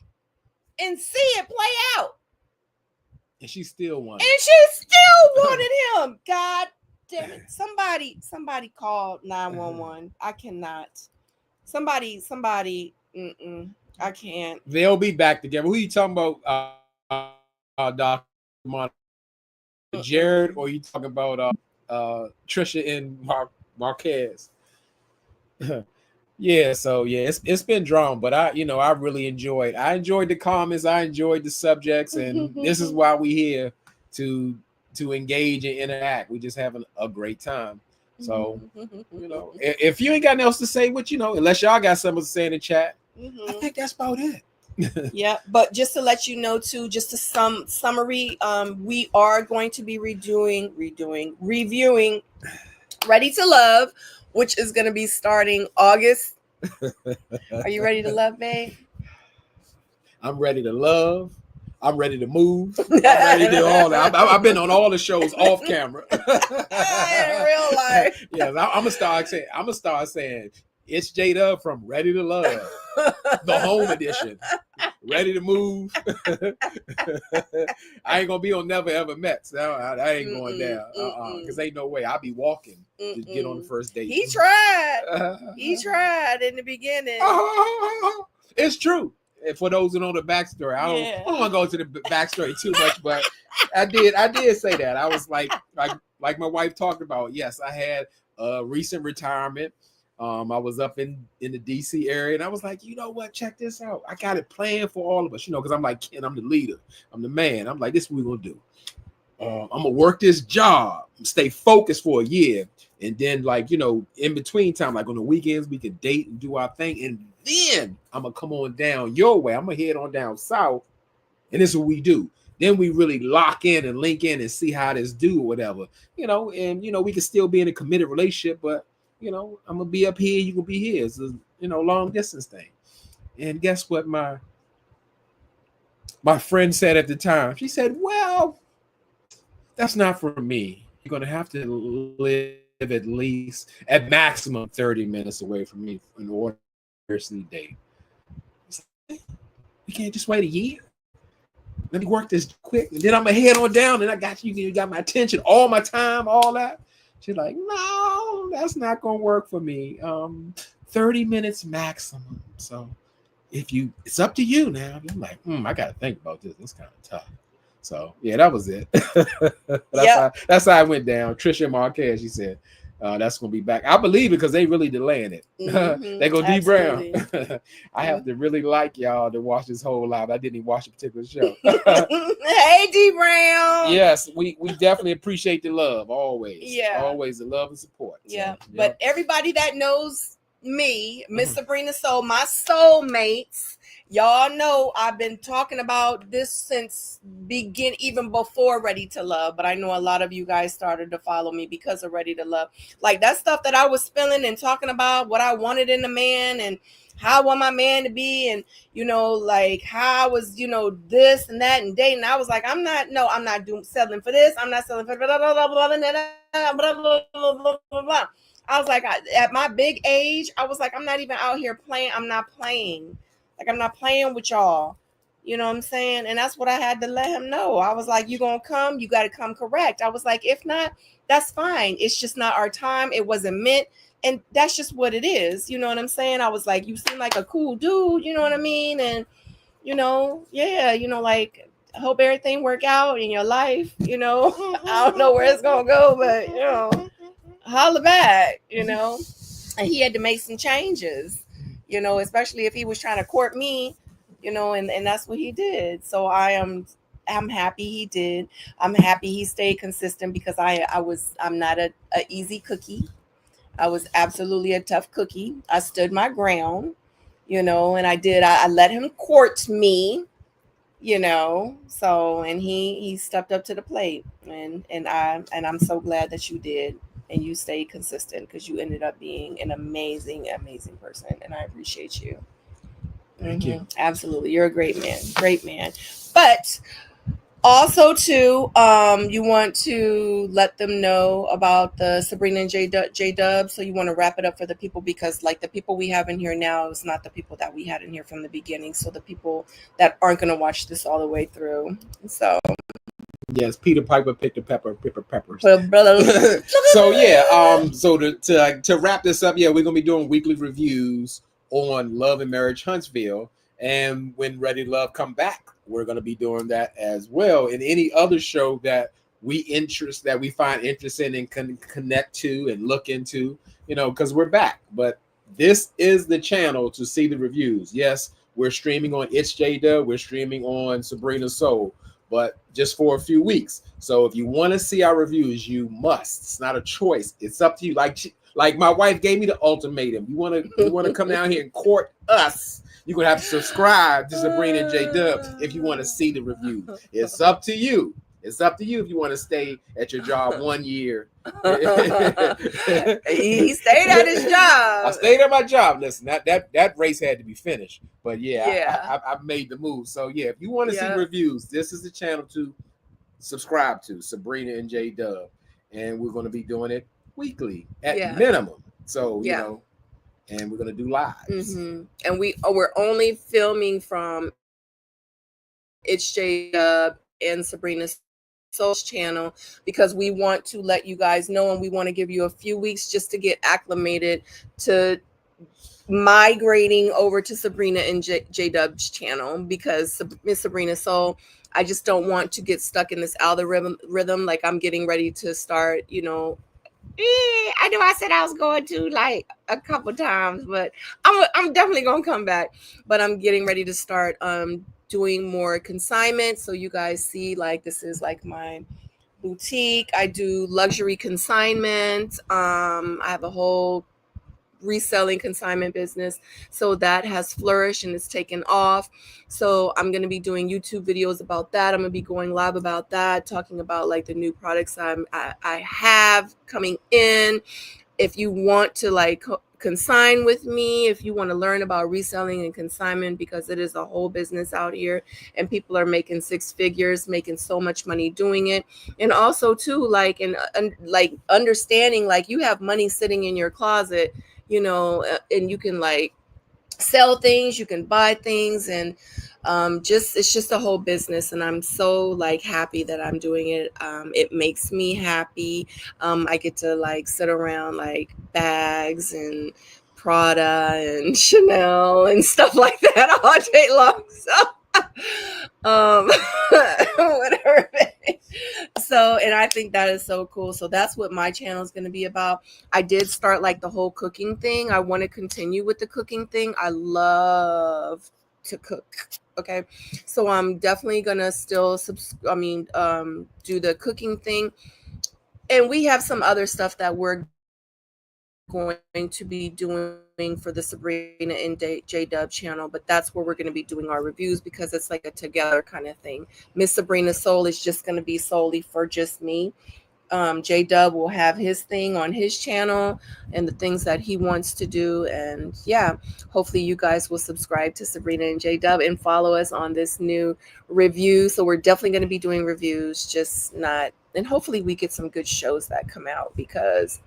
and see it play out. And she still wanted him. God damn it. Somebody called 911. I cannot. Somebody, I can't. They'll be back together. Who are you talking about, Dr. Monica? Jared, or you talking about Trisha and Marquez? Yeah, so yeah, it's been drawn, but I really enjoyed the comments, I enjoyed the subjects, and this is why we here to engage and interact. We just having a great time. So if you ain't got nothing else to say, unless y'all got something to say in the chat, I think that's about it. Yeah, but just to let you know too, just a summary, we are going to be reviewing Ready to Love, which is going to be starting August. Are you ready to love, babe? I'm ready to love. I'm ready to move. I'm ready to do all that. I've been on all the shows off camera. In real life. Yeah, I'm gonna start saying it's Jdub from Ready to Love, the home edition. Ready to move. I ain't gonna be on Never Ever Met. So I ain't going down. Because ain't no way. I'll be walking to get on the first date. He tried. He tried in the beginning. It's true. And for those who know the backstory, I don't want to go to the backstory too much, but I did say that. I was like my wife talked about. Yes, I had a recent retirement. I was up in the DC area, and I was like, you know what? Check this out. I got it planned for all of us, because I'm like, Ken, I'm the leader. I'm the man. I'm like, this is what we're going to do. I'm going to work this job, stay focused for a year. And then, in between time, like on the weekends, we can date and do our thing. And then I'm going to come on down your way. I'm going to head on down south. And this is what we do. Then we really lock in and link in and see how this do or whatever, and, we can still be in a committed relationship, but I'm gonna be up here, you gonna be here. It's a long distance thing. And guess what my friend said at the time? She said, well, that's not for me. You're gonna have to live at maximum 30 minutes away from me in order to date. We can't just wait a year. Let me work this quick, and then I'm gonna head on down, and I got you. You got my attention, all my time, all that. She's like, no, that's not gonna work for me. 30 minutes maximum. So it's up to you now. I'm like, I gotta think about this. It's kind of tough. So yeah, that was it. That's how it went down. Trisha and Marquez, she said, that's gonna be back. I believe it because they really delaying it. They go D Brown. I have to really like y'all to watch this whole live. I didn't even watch a particular show. Hey D Brown. Yes, we definitely appreciate the love always. Yeah, always the love and support. Yeah, so, but everybody that knows me, Miss Sabrina Soul, my soulmates. Y'all know I've been talking about this since even before Ready to Love, but I know a lot of you guys started to follow me because of Ready to Love. Like that stuff that I was feeling and talking about what I wanted in a man and how I want my man to be, and like how I was, this and that and dating. I was like, I'm not settling for this. I'm not settling for blah, blah, blah, blah, blah, blah, blah, blah. I was like, at my big age, I was like, I'm not even out here playing. I'm not playing. Like, I'm not playing with y'all. You know what I'm saying? And that's what I had to let him know. I was like, you going to come? You got to come correct. I was like, if not, that's fine. It's just not our time. It wasn't meant. And that's just what it is. You know what I'm saying? I was like, you seem like a cool dude. You know what I mean? And, like, hope everything work out in your life. I don't know where it's gonna go, but holla back. And he had to make some changes. Especially if he was trying to court me. And that's what he did. So I'm happy he did. I'm happy he stayed consistent because I'm not a easy cookie. I was absolutely a tough cookie. I stood my ground, and I let him court me, so, and he stepped up to the plate, and I'm so glad that you did, and you stayed consistent, because you ended up being an amazing person, and I appreciate you. Thank you. Absolutely, you're a great man. But also, too, you want to let them know about the Sabrina and Jdub. So you want to wrap it up for the people, because like the people we have in here now is not the people that we had in here from the beginning. So the people that aren't going to watch this all the way through. So yes, Peter Piper picked a pepper, peppers. So yeah, so to wrap this up, yeah, we're gonna be doing weekly reviews on Love and Marriage Huntsville, and when Ready Love come back, we're gonna be doing that as well. And any other show that we find interesting and can connect to and look into, because we're back. But this is the channel to see the reviews. Yes, we're streaming on It's Jdub, we're streaming on Sabrina's Soul, but just for a few weeks. So if you want to see our reviews, you must. It's not a choice. It's up to you. Like my wife gave me the ultimatum. You want to come down here and court us, you're going to have to subscribe to Sabrina and Jdub if you want to see the reviews. It's up to you. It's up to you if you want to stay at your job 1 year. He stayed at his job. I stayed at my job. Listen, that race had to be finished. But yeah. I've made the move. So yeah, if you want to see reviews, this is the channel to subscribe to, Sabrina and Jdub. And we're going to be doing it weekly at minimum. So, and we're going to do lives. Mm-hmm. And we're only filming from It's Jdub and Sabrina's Soul's channel, because we want to let you guys know, and we want to give you a few weeks just to get acclimated to migrating over to Sabrina and Jdub's channel, because Miss Sabrina Soul, I just don't want to get stuck in this algorithm. Like, I'm getting ready to start, I know I said I was going to, like, a couple times, but I'm definitely gonna come back. But I'm getting ready to start doing more consignment, so you guys see, like, this is like my boutique. I do luxury consignment. I have a whole reselling consignment business, so that has flourished and it's taken off. So I'm going to be doing YouTube videos about that. I'm going to be going live about that, talking about like the new products I have coming in. If you want to like consign with me, if you want to learn about reselling and consignment, because it is a whole business out here, and people are making six figures, making so much money doing it. And also too, like, and like understanding, like, you have money sitting in your closet, and you can like sell things, you can buy things, and it's just a whole business. And I'm so like happy that I'm doing it. It makes me happy. I get to like sit around like bags and Prada and Chanel and stuff like that all day long. So whatever. So, and I think that is so cool. So that's what my channel is going to be about. I did start like the whole cooking thing. I want to continue with the cooking thing. I love to cook. Okay. So I'm definitely going to still do the cooking thing. And we have some other stuff that we're going to be doing for the Sabrina and Jdub channel, but that's where we're going to be doing our reviews, because it's like a together kind of thing. Miss Sabrina Soul is just going to be solely for just me. Jdub will have his thing on his channel and the things that he wants to do. And yeah, hopefully you guys will subscribe to Sabrina and Jdub and follow us on this new review. So we're definitely going to be doing reviews, and hopefully we get some good shows that come out, because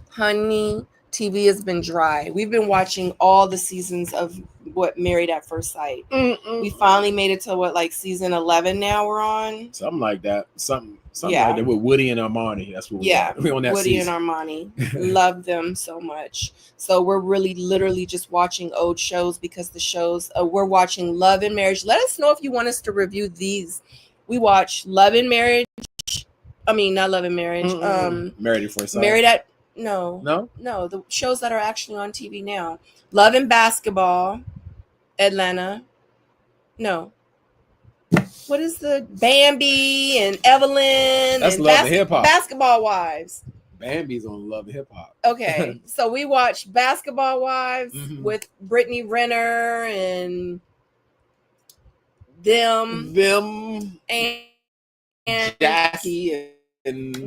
honey, TV has been dry. We've been watching all the seasons of what Married at First Sight. Mm-mm. We finally made it to what, like season 11 now we're on. Something like that. Something like that with Woody and Armani. That's what we're on that Woody season. and Armani. Love them so much. So we're really literally just watching old shows because the shows we're watching Love and Marriage. Let us know if you want us to review these. We watch Love and Marriage. I mean, not Love and Marriage. Married at First Sight. Married at No, the shows that are actually on TV now. Love and Basketball, Atlanta. No. What is the Bambi and Evelyn? That's and Love and Hip Hop. Basketball Wives. Bambi's on Love and Hip Hop. Okay, so we watch Basketball Wives with Brittany Renner and them and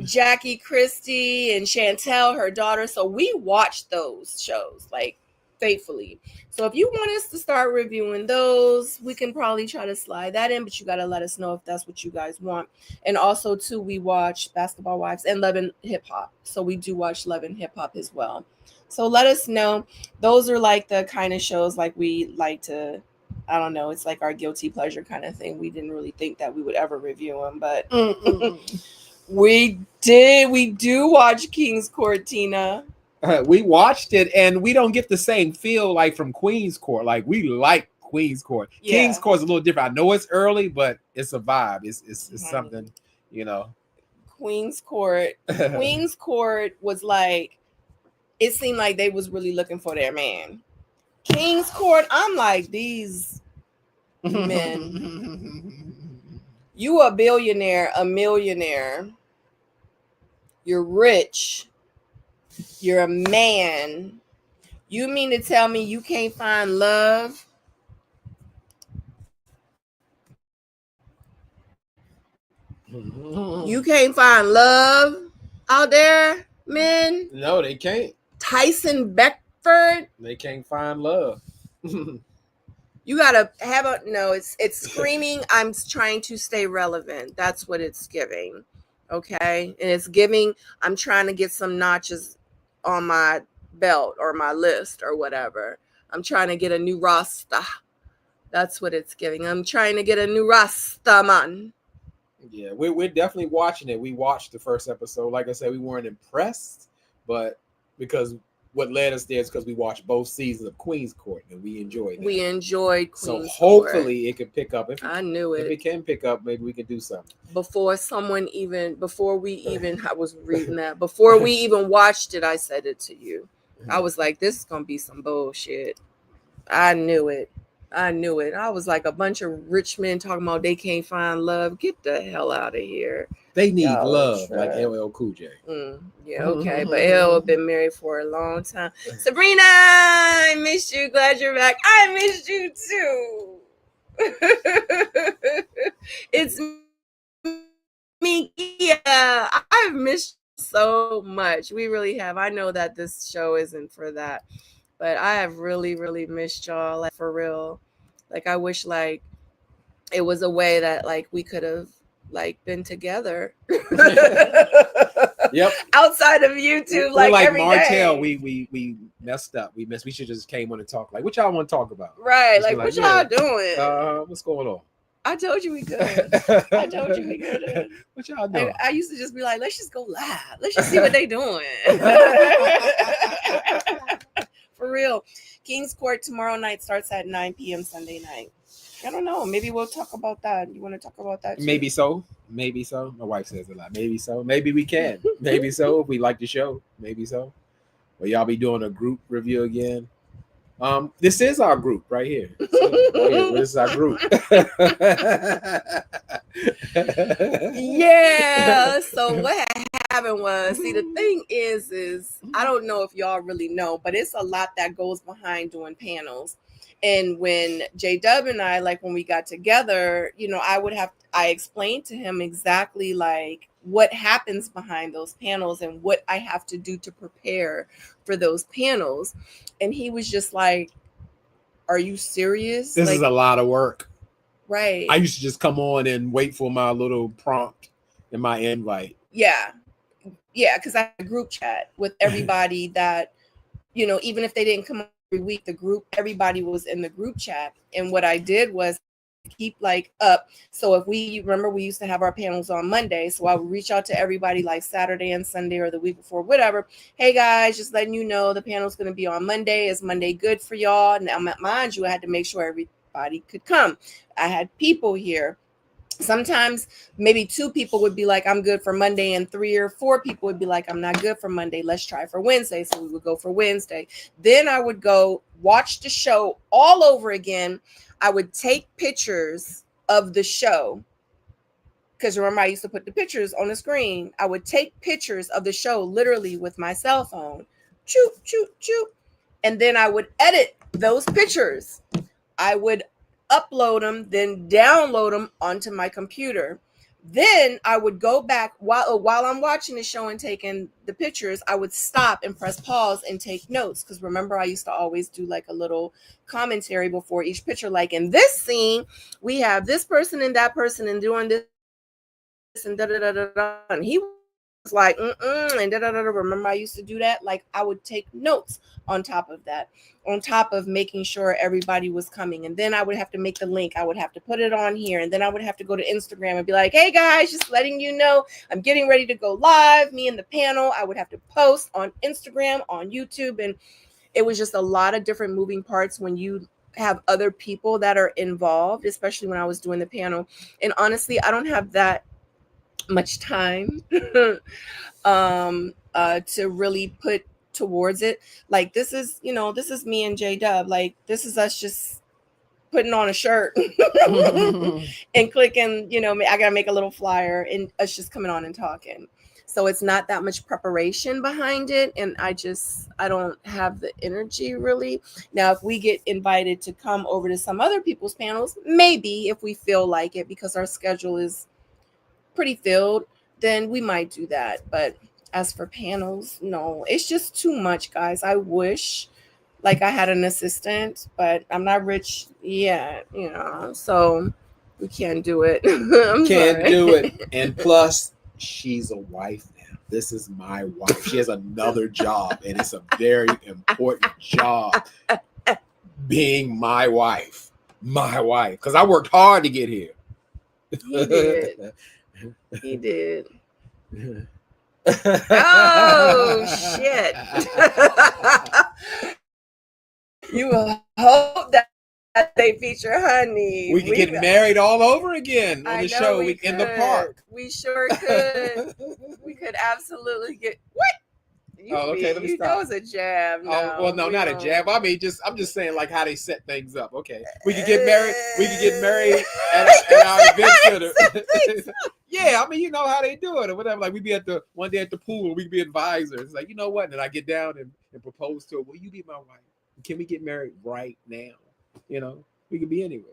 Jackie Christie and Chantel, her daughter. So we watch those shows like faithfully. So if you want us to start reviewing those, we can probably try to slide that in, but you got to let us know if that's what you guys want. And also too, we watch Basketball Wives and Love and Hip Hop. So we do watch Love and Hip Hop as well. So let us know. Those are like the kind of shows like we like to, I don't know, it's like our guilty pleasure kind of thing. We didn't really think that we would ever review them, but we do watch King's Court, Tina. We watched it, and we don't get the same feel like from Queen's Court. Like, we like Queen's Court. Yeah. King's Court is a little different. I know it's early, but it's a vibe. It's something, you know. Queen's Court was like, it seemed like they was really looking for their man. King's Court, I'm like, these men. You a billionaire, a millionaire. You're rich. You're a man. You mean to tell me you can't find love? You can't find love out there, men? No, they can't. Tyson Beckford? They can't find love. You gotta have it's screaming, I'm trying to stay relevant. That's what it's giving. Okay? And it's giving, I'm trying to get some notches on my belt or my list or whatever. I'm trying to get a new Rasta. That's what it's giving. I'm trying to get a new Rasta, man. Yeah, we're definitely watching it. We watched the first episode. Like I said, we weren't impressed, but because what led us there is because we watched both seasons of Queen's Court and we enjoyed it. We enjoyed Queen's Court. So hopefully it can pick up. I knew it. If it can pick up, maybe we can do something. Before we even watched it, I said it to you. I was like, this is going to be some bullshit. I knew it. I was like, a bunch of rich men talking about they can't find love. Get the hell out of here. They need love, like LL Cool J. Yeah, okay. But LL been married for a long time. Sabrina, I missed you. Glad you're back. I missed you too. It's me. Yeah, I've missed you so much. We really have. I know that this show isn't for that. But I have really, really missed y'all, like, for real. Like, I wish, like, it was a way that, like, we could have, like, been together. Yep. Outside of YouTube, like every Martell, day. we messed up. We should just came on and talk. Like, what y'all want to talk about? Right. Like, what y'all doing? What's going on? I told you we could. What y'all doing? I used to just be like, let's just go live. Let's just see what they doing. For real. King's Court tomorrow night starts at 9 p.m. Sunday night. I don't know. Maybe we'll talk about that. You want to talk about that too? Maybe so. My wife says a lot. Maybe so. Maybe we can. Maybe so. If we like the show. Maybe so. Will y'all be doing a group review again? This is our group right here. This is our group. Yeah. So what happened was, see, the thing is I don't know if y'all really know, but it's a lot that goes behind doing panels. And when Jdub and I, like, when we got together, you know, I explained to him exactly like what happens behind those panels and what I have to do to prepare for those panels. And he was just like, are you serious? This is a lot of work. Right. I used to just come on and wait for my little prompt and my invite. Yeah. Yeah, because I had a group chat with everybody that, you know, even if they didn't come week, the group, everybody was in the group chat. And what I did was keep like up. So if we remember, we used to have our panels on Monday. So I would reach out to everybody like Saturday and Sunday or the week before, whatever. Hey guys, just letting you know the panel's going to be on Monday. Is Monday good for y'all? Now, mind you, I had to make sure everybody could come. I had people here. Sometimes maybe 2 people would be like, I'm good for Monday, and 3 or 4 people would be like, I'm not good for Monday. Let's try for Wednesday. So we would go for Wednesday. Then I would go watch the show all over again. I would take pictures of the show. Because remember, I used to put the pictures on the screen. I would take pictures of the show literally with my cell phone. Choop, choop, choop. And then I would edit those pictures. I would upload them, then download them onto my computer. Then I would go back while I'm watching the show and taking the pictures. I would stop and press pause and take notes, because remember, I used to always do like a little commentary before each picture. Like in this scene, we have this person and that person and doing this and da da da da. And he was like, and da da da. Remember, I used to do that. Like I would take notes on top of that, on top of making sure everybody was coming. And then I would have to make the link. I would have to put it on here. And then I would have to go to Instagram and be like, hey guys, just letting you know, I'm getting ready to go live, me and the panel. I would have to post on Instagram, on YouTube. And it was just a lot of different moving parts when you have other people that are involved, especially when I was doing the panel. And honestly, I don't have that much time to really put towards it. Like this is me and Jdub. Like this is us just putting on a shirt and clicking, I gotta make a little flyer and us just coming on and talking. So it's not that much preparation behind it. And I don't have the energy really. Now, if we get invited to come over to some other people's panels, maybe if we feel like it, because our schedule is pretty filled, then we might do that. But as for panels, no, it's just too much, guys. I wish like I had an assistant, but I'm not rich yet, so we can't do it. Can't do it. And plus, she's a wife now. This is my wife. She has another job, and it's a very important job being my wife. My wife. Because I worked hard to get here. He did. He did. Oh shit. You hope that they feature honey. We could get married all over again on the show in the park. We sure could. We could absolutely get what? Okay, let me stop. That was a jab. Oh, well, no, not a jab. I mean, I'm just saying like how they set things up. Okay, we could get married. We could get married at our event center. Yeah, I mean, you know how they do it or whatever. Like we'd be one day at the pool, we'd be advisors. Like, you know what? And then I get down and propose to her. Will you be my wife? Can we get married right now? We could be anywhere.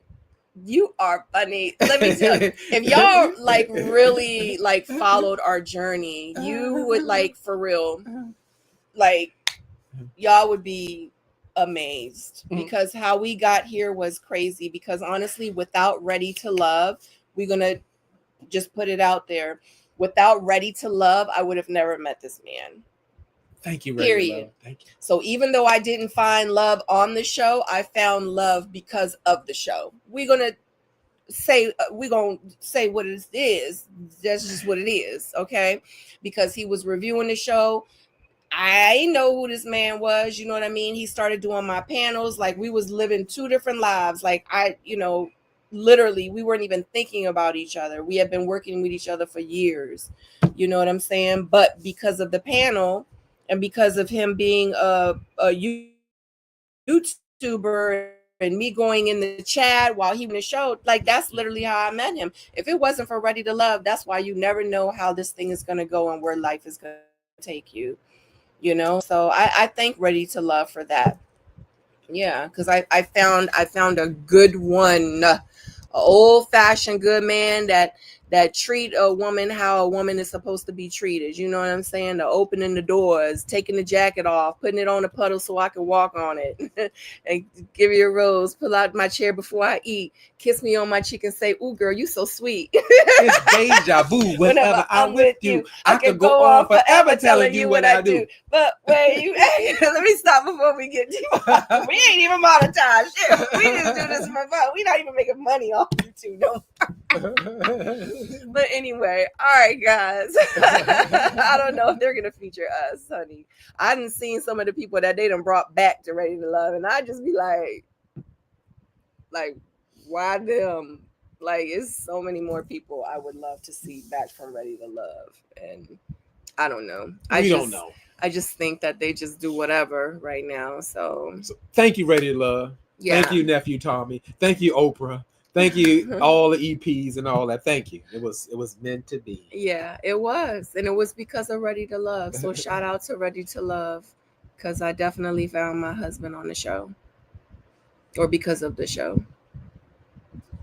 You are funny. Let me tell you, if y'all like really like followed our journey, you would like for real, like y'all would be amazed because how we got here was crazy. Because honestly, without Ready to Love, we're gonna just put it out there. Without Ready to Love, I would have never met this man. Thank you, period. Thank you. So even though I didn't find love on the show, I found love because of the show. We're gonna say what it is. That's just what it is, okay? Because he was reviewing the show. I know who this man was. You know what I mean? He started doing my panels. Like we was living 2 different lives. Like literally, we weren't even thinking about each other. We had been working with each other for years. You know what I'm saying? But because of the panel. And because of him being a YouTuber and me going in the chat while he was in the show, like that's literally how I met him. If it wasn't for Ready to Love, that's why you never know how this thing is going to go and where life is going to take you, So I thank Ready to Love for that. Yeah, because I found a good one, an old-fashioned good man that that treat a woman how a woman is supposed to be treated. You know what I'm saying? The opening the doors, taking the jacket off, putting it on a puddle so I can walk on it, and give you a rose, pull out my chair before I eat, kiss me on my cheek and say, "Ooh, girl, you so sweet." It's deja vu. Whenever I'm with you, I could go on forever telling you what I do. But where you let me stop before we get too far. We ain't even monetized. Shit. We just do this for fun. We not even making money off YouTube no more. But anyway, all right, guys. I don't know if they're gonna feature us, honey. I done seen some of the people that they done brought back to Ready to Love, and I just be like, why them? Like, it's so many more people I would love to see back from Ready to Love, and I don't know. We don't know. I just think that they just do whatever right now. So thank you, Ready to Love. Yeah. Thank you, Nephew Tommy. Thank you, Oprah. Thank you, all the EPs and all that. Thank you. It was meant to be. Yeah, it was. And it was because of Ready to Love. So shout out to Ready to Love, because I definitely found my husband on the show. Or because of the show.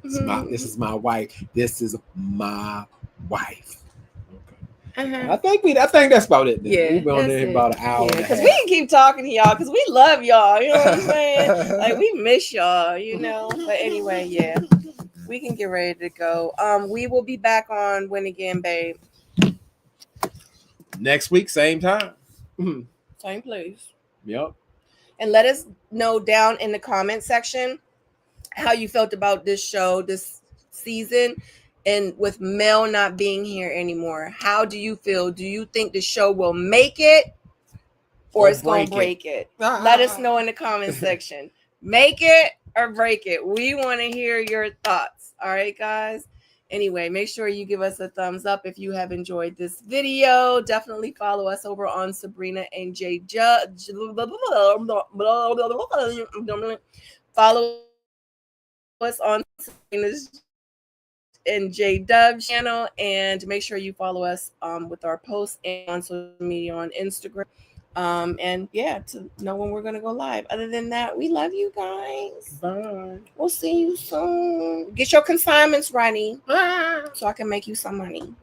This is my wife. This is my wife. I think that's about it. Then. Yeah, we've been on there about an hour. Because we can keep talking to y'all because we love y'all. You know what I'm saying? Like, we miss y'all. You know. But anyway, yeah, we can get ready to go. We will be back on When Again, babe. Next week, same time, same place. Yep. And let us know down in the comment section how you felt about this show, this season. And with Mel not being here anymore, how do you feel? Do you think the show will make it or it's going to break it? Let us know in the comment section. Make it or break it. We want to hear your thoughts. All right, guys? Anyway, make sure you give us a thumbs up if you have enjoyed this video. Definitely follow us over on Sabrina and Jdub. Follow us on Sabrina's and Jdub channel, and make sure you follow us with our posts and on social media on Instagram, and yeah, to know when we're gonna go live. Other than that, we love you guys. Bye. We'll see you soon. Get your consignments ready so I can make you some money.